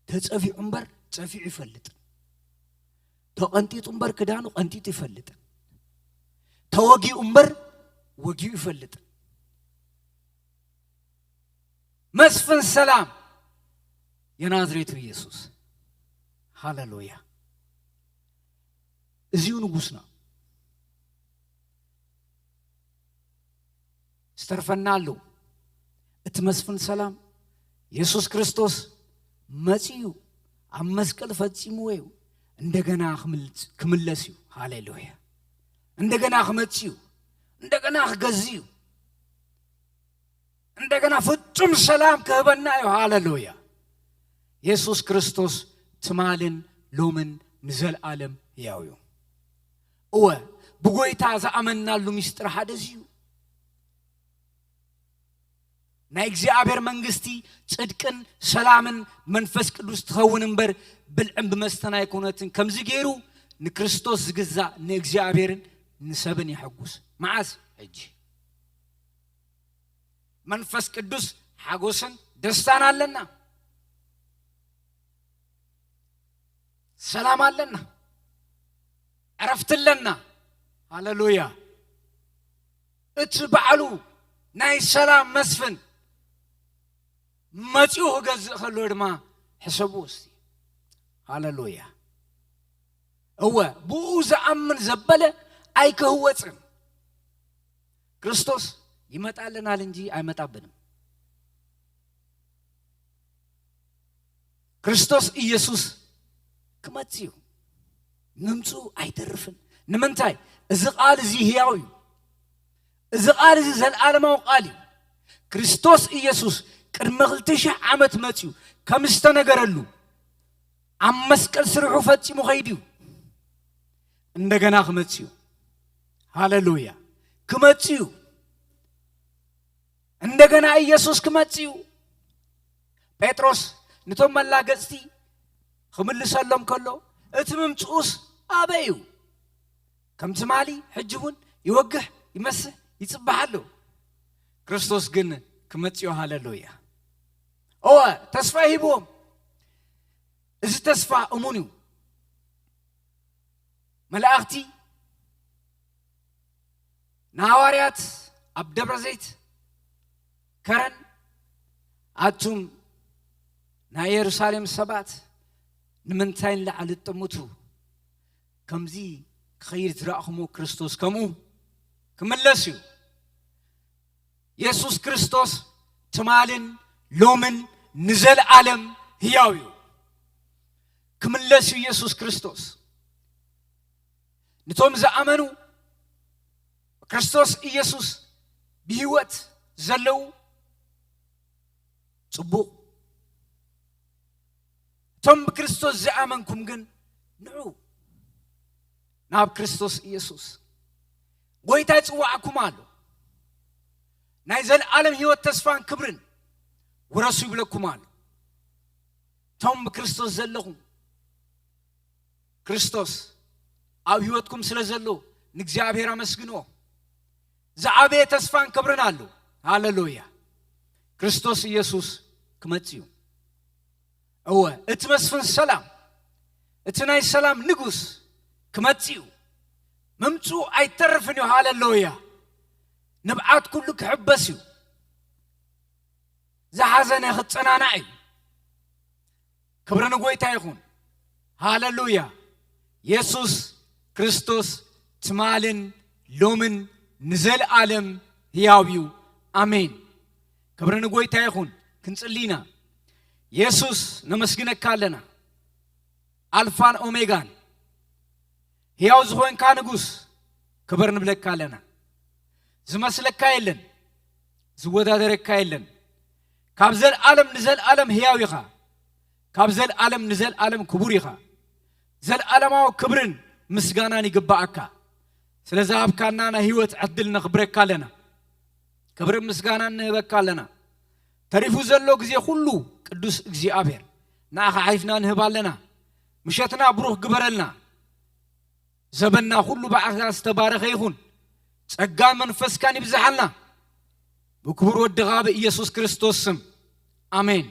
ተጸፊዑ እምበር ጸፊዑ ይፈልጥ ተቀንጢጡ እምበር ክዳኑ ቀንጢጡ ይፈልጥ ተወጊኡ እምበር ወጊኡ ይፈልጥ መስፍን ሰላም የናዝሬቱ ኢየሱስ ሃሌሉያ እዚሁ ንጉስና ስተርፈናሉ እትመስፍን ሰላም ኢየሱስ ክርስቶስ መጽዩ ኣብ መስቀል ፈጽሙ እዩ እንደገና ክምለስ እዩ ሃሌሉያ እንደገና ክመጽዩ እንደገና ክገዝዩ እንደገና ፍጹም ሰላም ክህበና እዩ ሃሌሉያ ኢየሱስ ክርስቶስ ትማልን ሎምን ንዘለዓለም ሕያው እዩ እወ ብጎይታ ዝኣመናሉ ምስጢር ሓደ እዩ ናይ እግዚአብሔር መንግስቲ ጽድቅን ሰላምን መንፈስ ቅዱስ ትኸውን እምበር ብልዕም ብመስተና ይኩነትን ከምዚ ገይሩ ንክርስቶስ ዝግዛእ ንእግዚአብሔርን ንሰብን ይሐጉስ መዓዝ ሕጂ መንፈስ ቅዱስ ሓጎስን ደስታን ኣለና ሰላም ኣለና ዕረፍት ኣለና ሃሌሉያ እቲ በዓሉ ናይ ሰላም መስፍን ماتيو هجز خلوا ما حسبوستي هاللويا هو بوز أمن زبلة أي كهوتن كريستوس يمتعلنا لنجي أي متعبنا كريستوس إيسوس كماتيو نمتو أي ترفن نمنتاي إذا قال زي هياوي إذا قال زي زل عالم وقالي كريستوس إيسوس كرمغلتش عمت ماتيو كم استنقرلو عم مسكل سرعو فتي مخيديو እንደገና ከመጽዩ ሃሌሉያ ከመጽዩ እንደገና ኢየሱስ ከመጽዩ ጴጥሮስ ንቶም መላገጽቲ ክምልሰሎም ከሎ እትምም ጽኡስ አበዩ ከምትማሊ ሕጅቡን ይወግህ ይመስህ ይጽባሃሉ ክርስቶስ ግን ከመጽዩ ሃሌሉያ ኦ ተስፋ ይቦም እዚ ተስፋ እሙኑ ملاختي نهاريات عبد برزيت كرن أتوم نا يروشاليم سبات نمنتين لعل التموتو كمزي خير تراخمو كريستوس كمو كملسيو يسوس كريستوس تمالن لومن نزل عالم هياويو كملسيو يسوس كريستوس نتوم زعمنو كريستوس إيسوس بهوت زلو صبو توم كريستوس زعمنكم جن نعو ناب كريستوس إيسوس ويتاج وعكم علو نايزل عالم هوت تسفان كبرن ورسول لكم علو توم كريستوس زلهم كريستوس أو هيوتكم سلزلو نجزابير مسجنو زعابي تسفان كبرنالو هاللويا كريستوس يسوس كمتيو هو اتمسفن السلام اتناي السلام نجوس كمتيو ممتو أي ترفنيو هاللويا نبعات كلك حبسيو زحزنا خطنا نعي كبرنا قوي تايخون هاللويا يسوس كريستوس تمالن لومن نزل عالم هياويو آمين كبرنا قوي تايخون كنسلينا يسوس نمسكنك كالنا ألفان أوميغان هياو زخوين كانغوس كبرنا بلك كالنا زمسلك كايلن زودا درك كايلن كابزل عالم نزل عالم هياويخا كابزل عالم نزل عالم كبوريخا زل عالماو كبرن مسغانا نيغباكا سلازاب كاننا هيوت عدل نخبرك لنا كبر مسغانا نبكالنا تريفو زلو غزي كله قدوس እግዚአብሔር ናኻ አይፍና ንህባለና ምሸትና ብሩህ ግበረልና ዘበና ሁሉ በአኻ ዝተባረኸ ይሁን ጸጋ መንፈስ ካን ይብዛሐልና በክብር ወድኻ በኢየሱስ ክርስቶስ ስም አሜን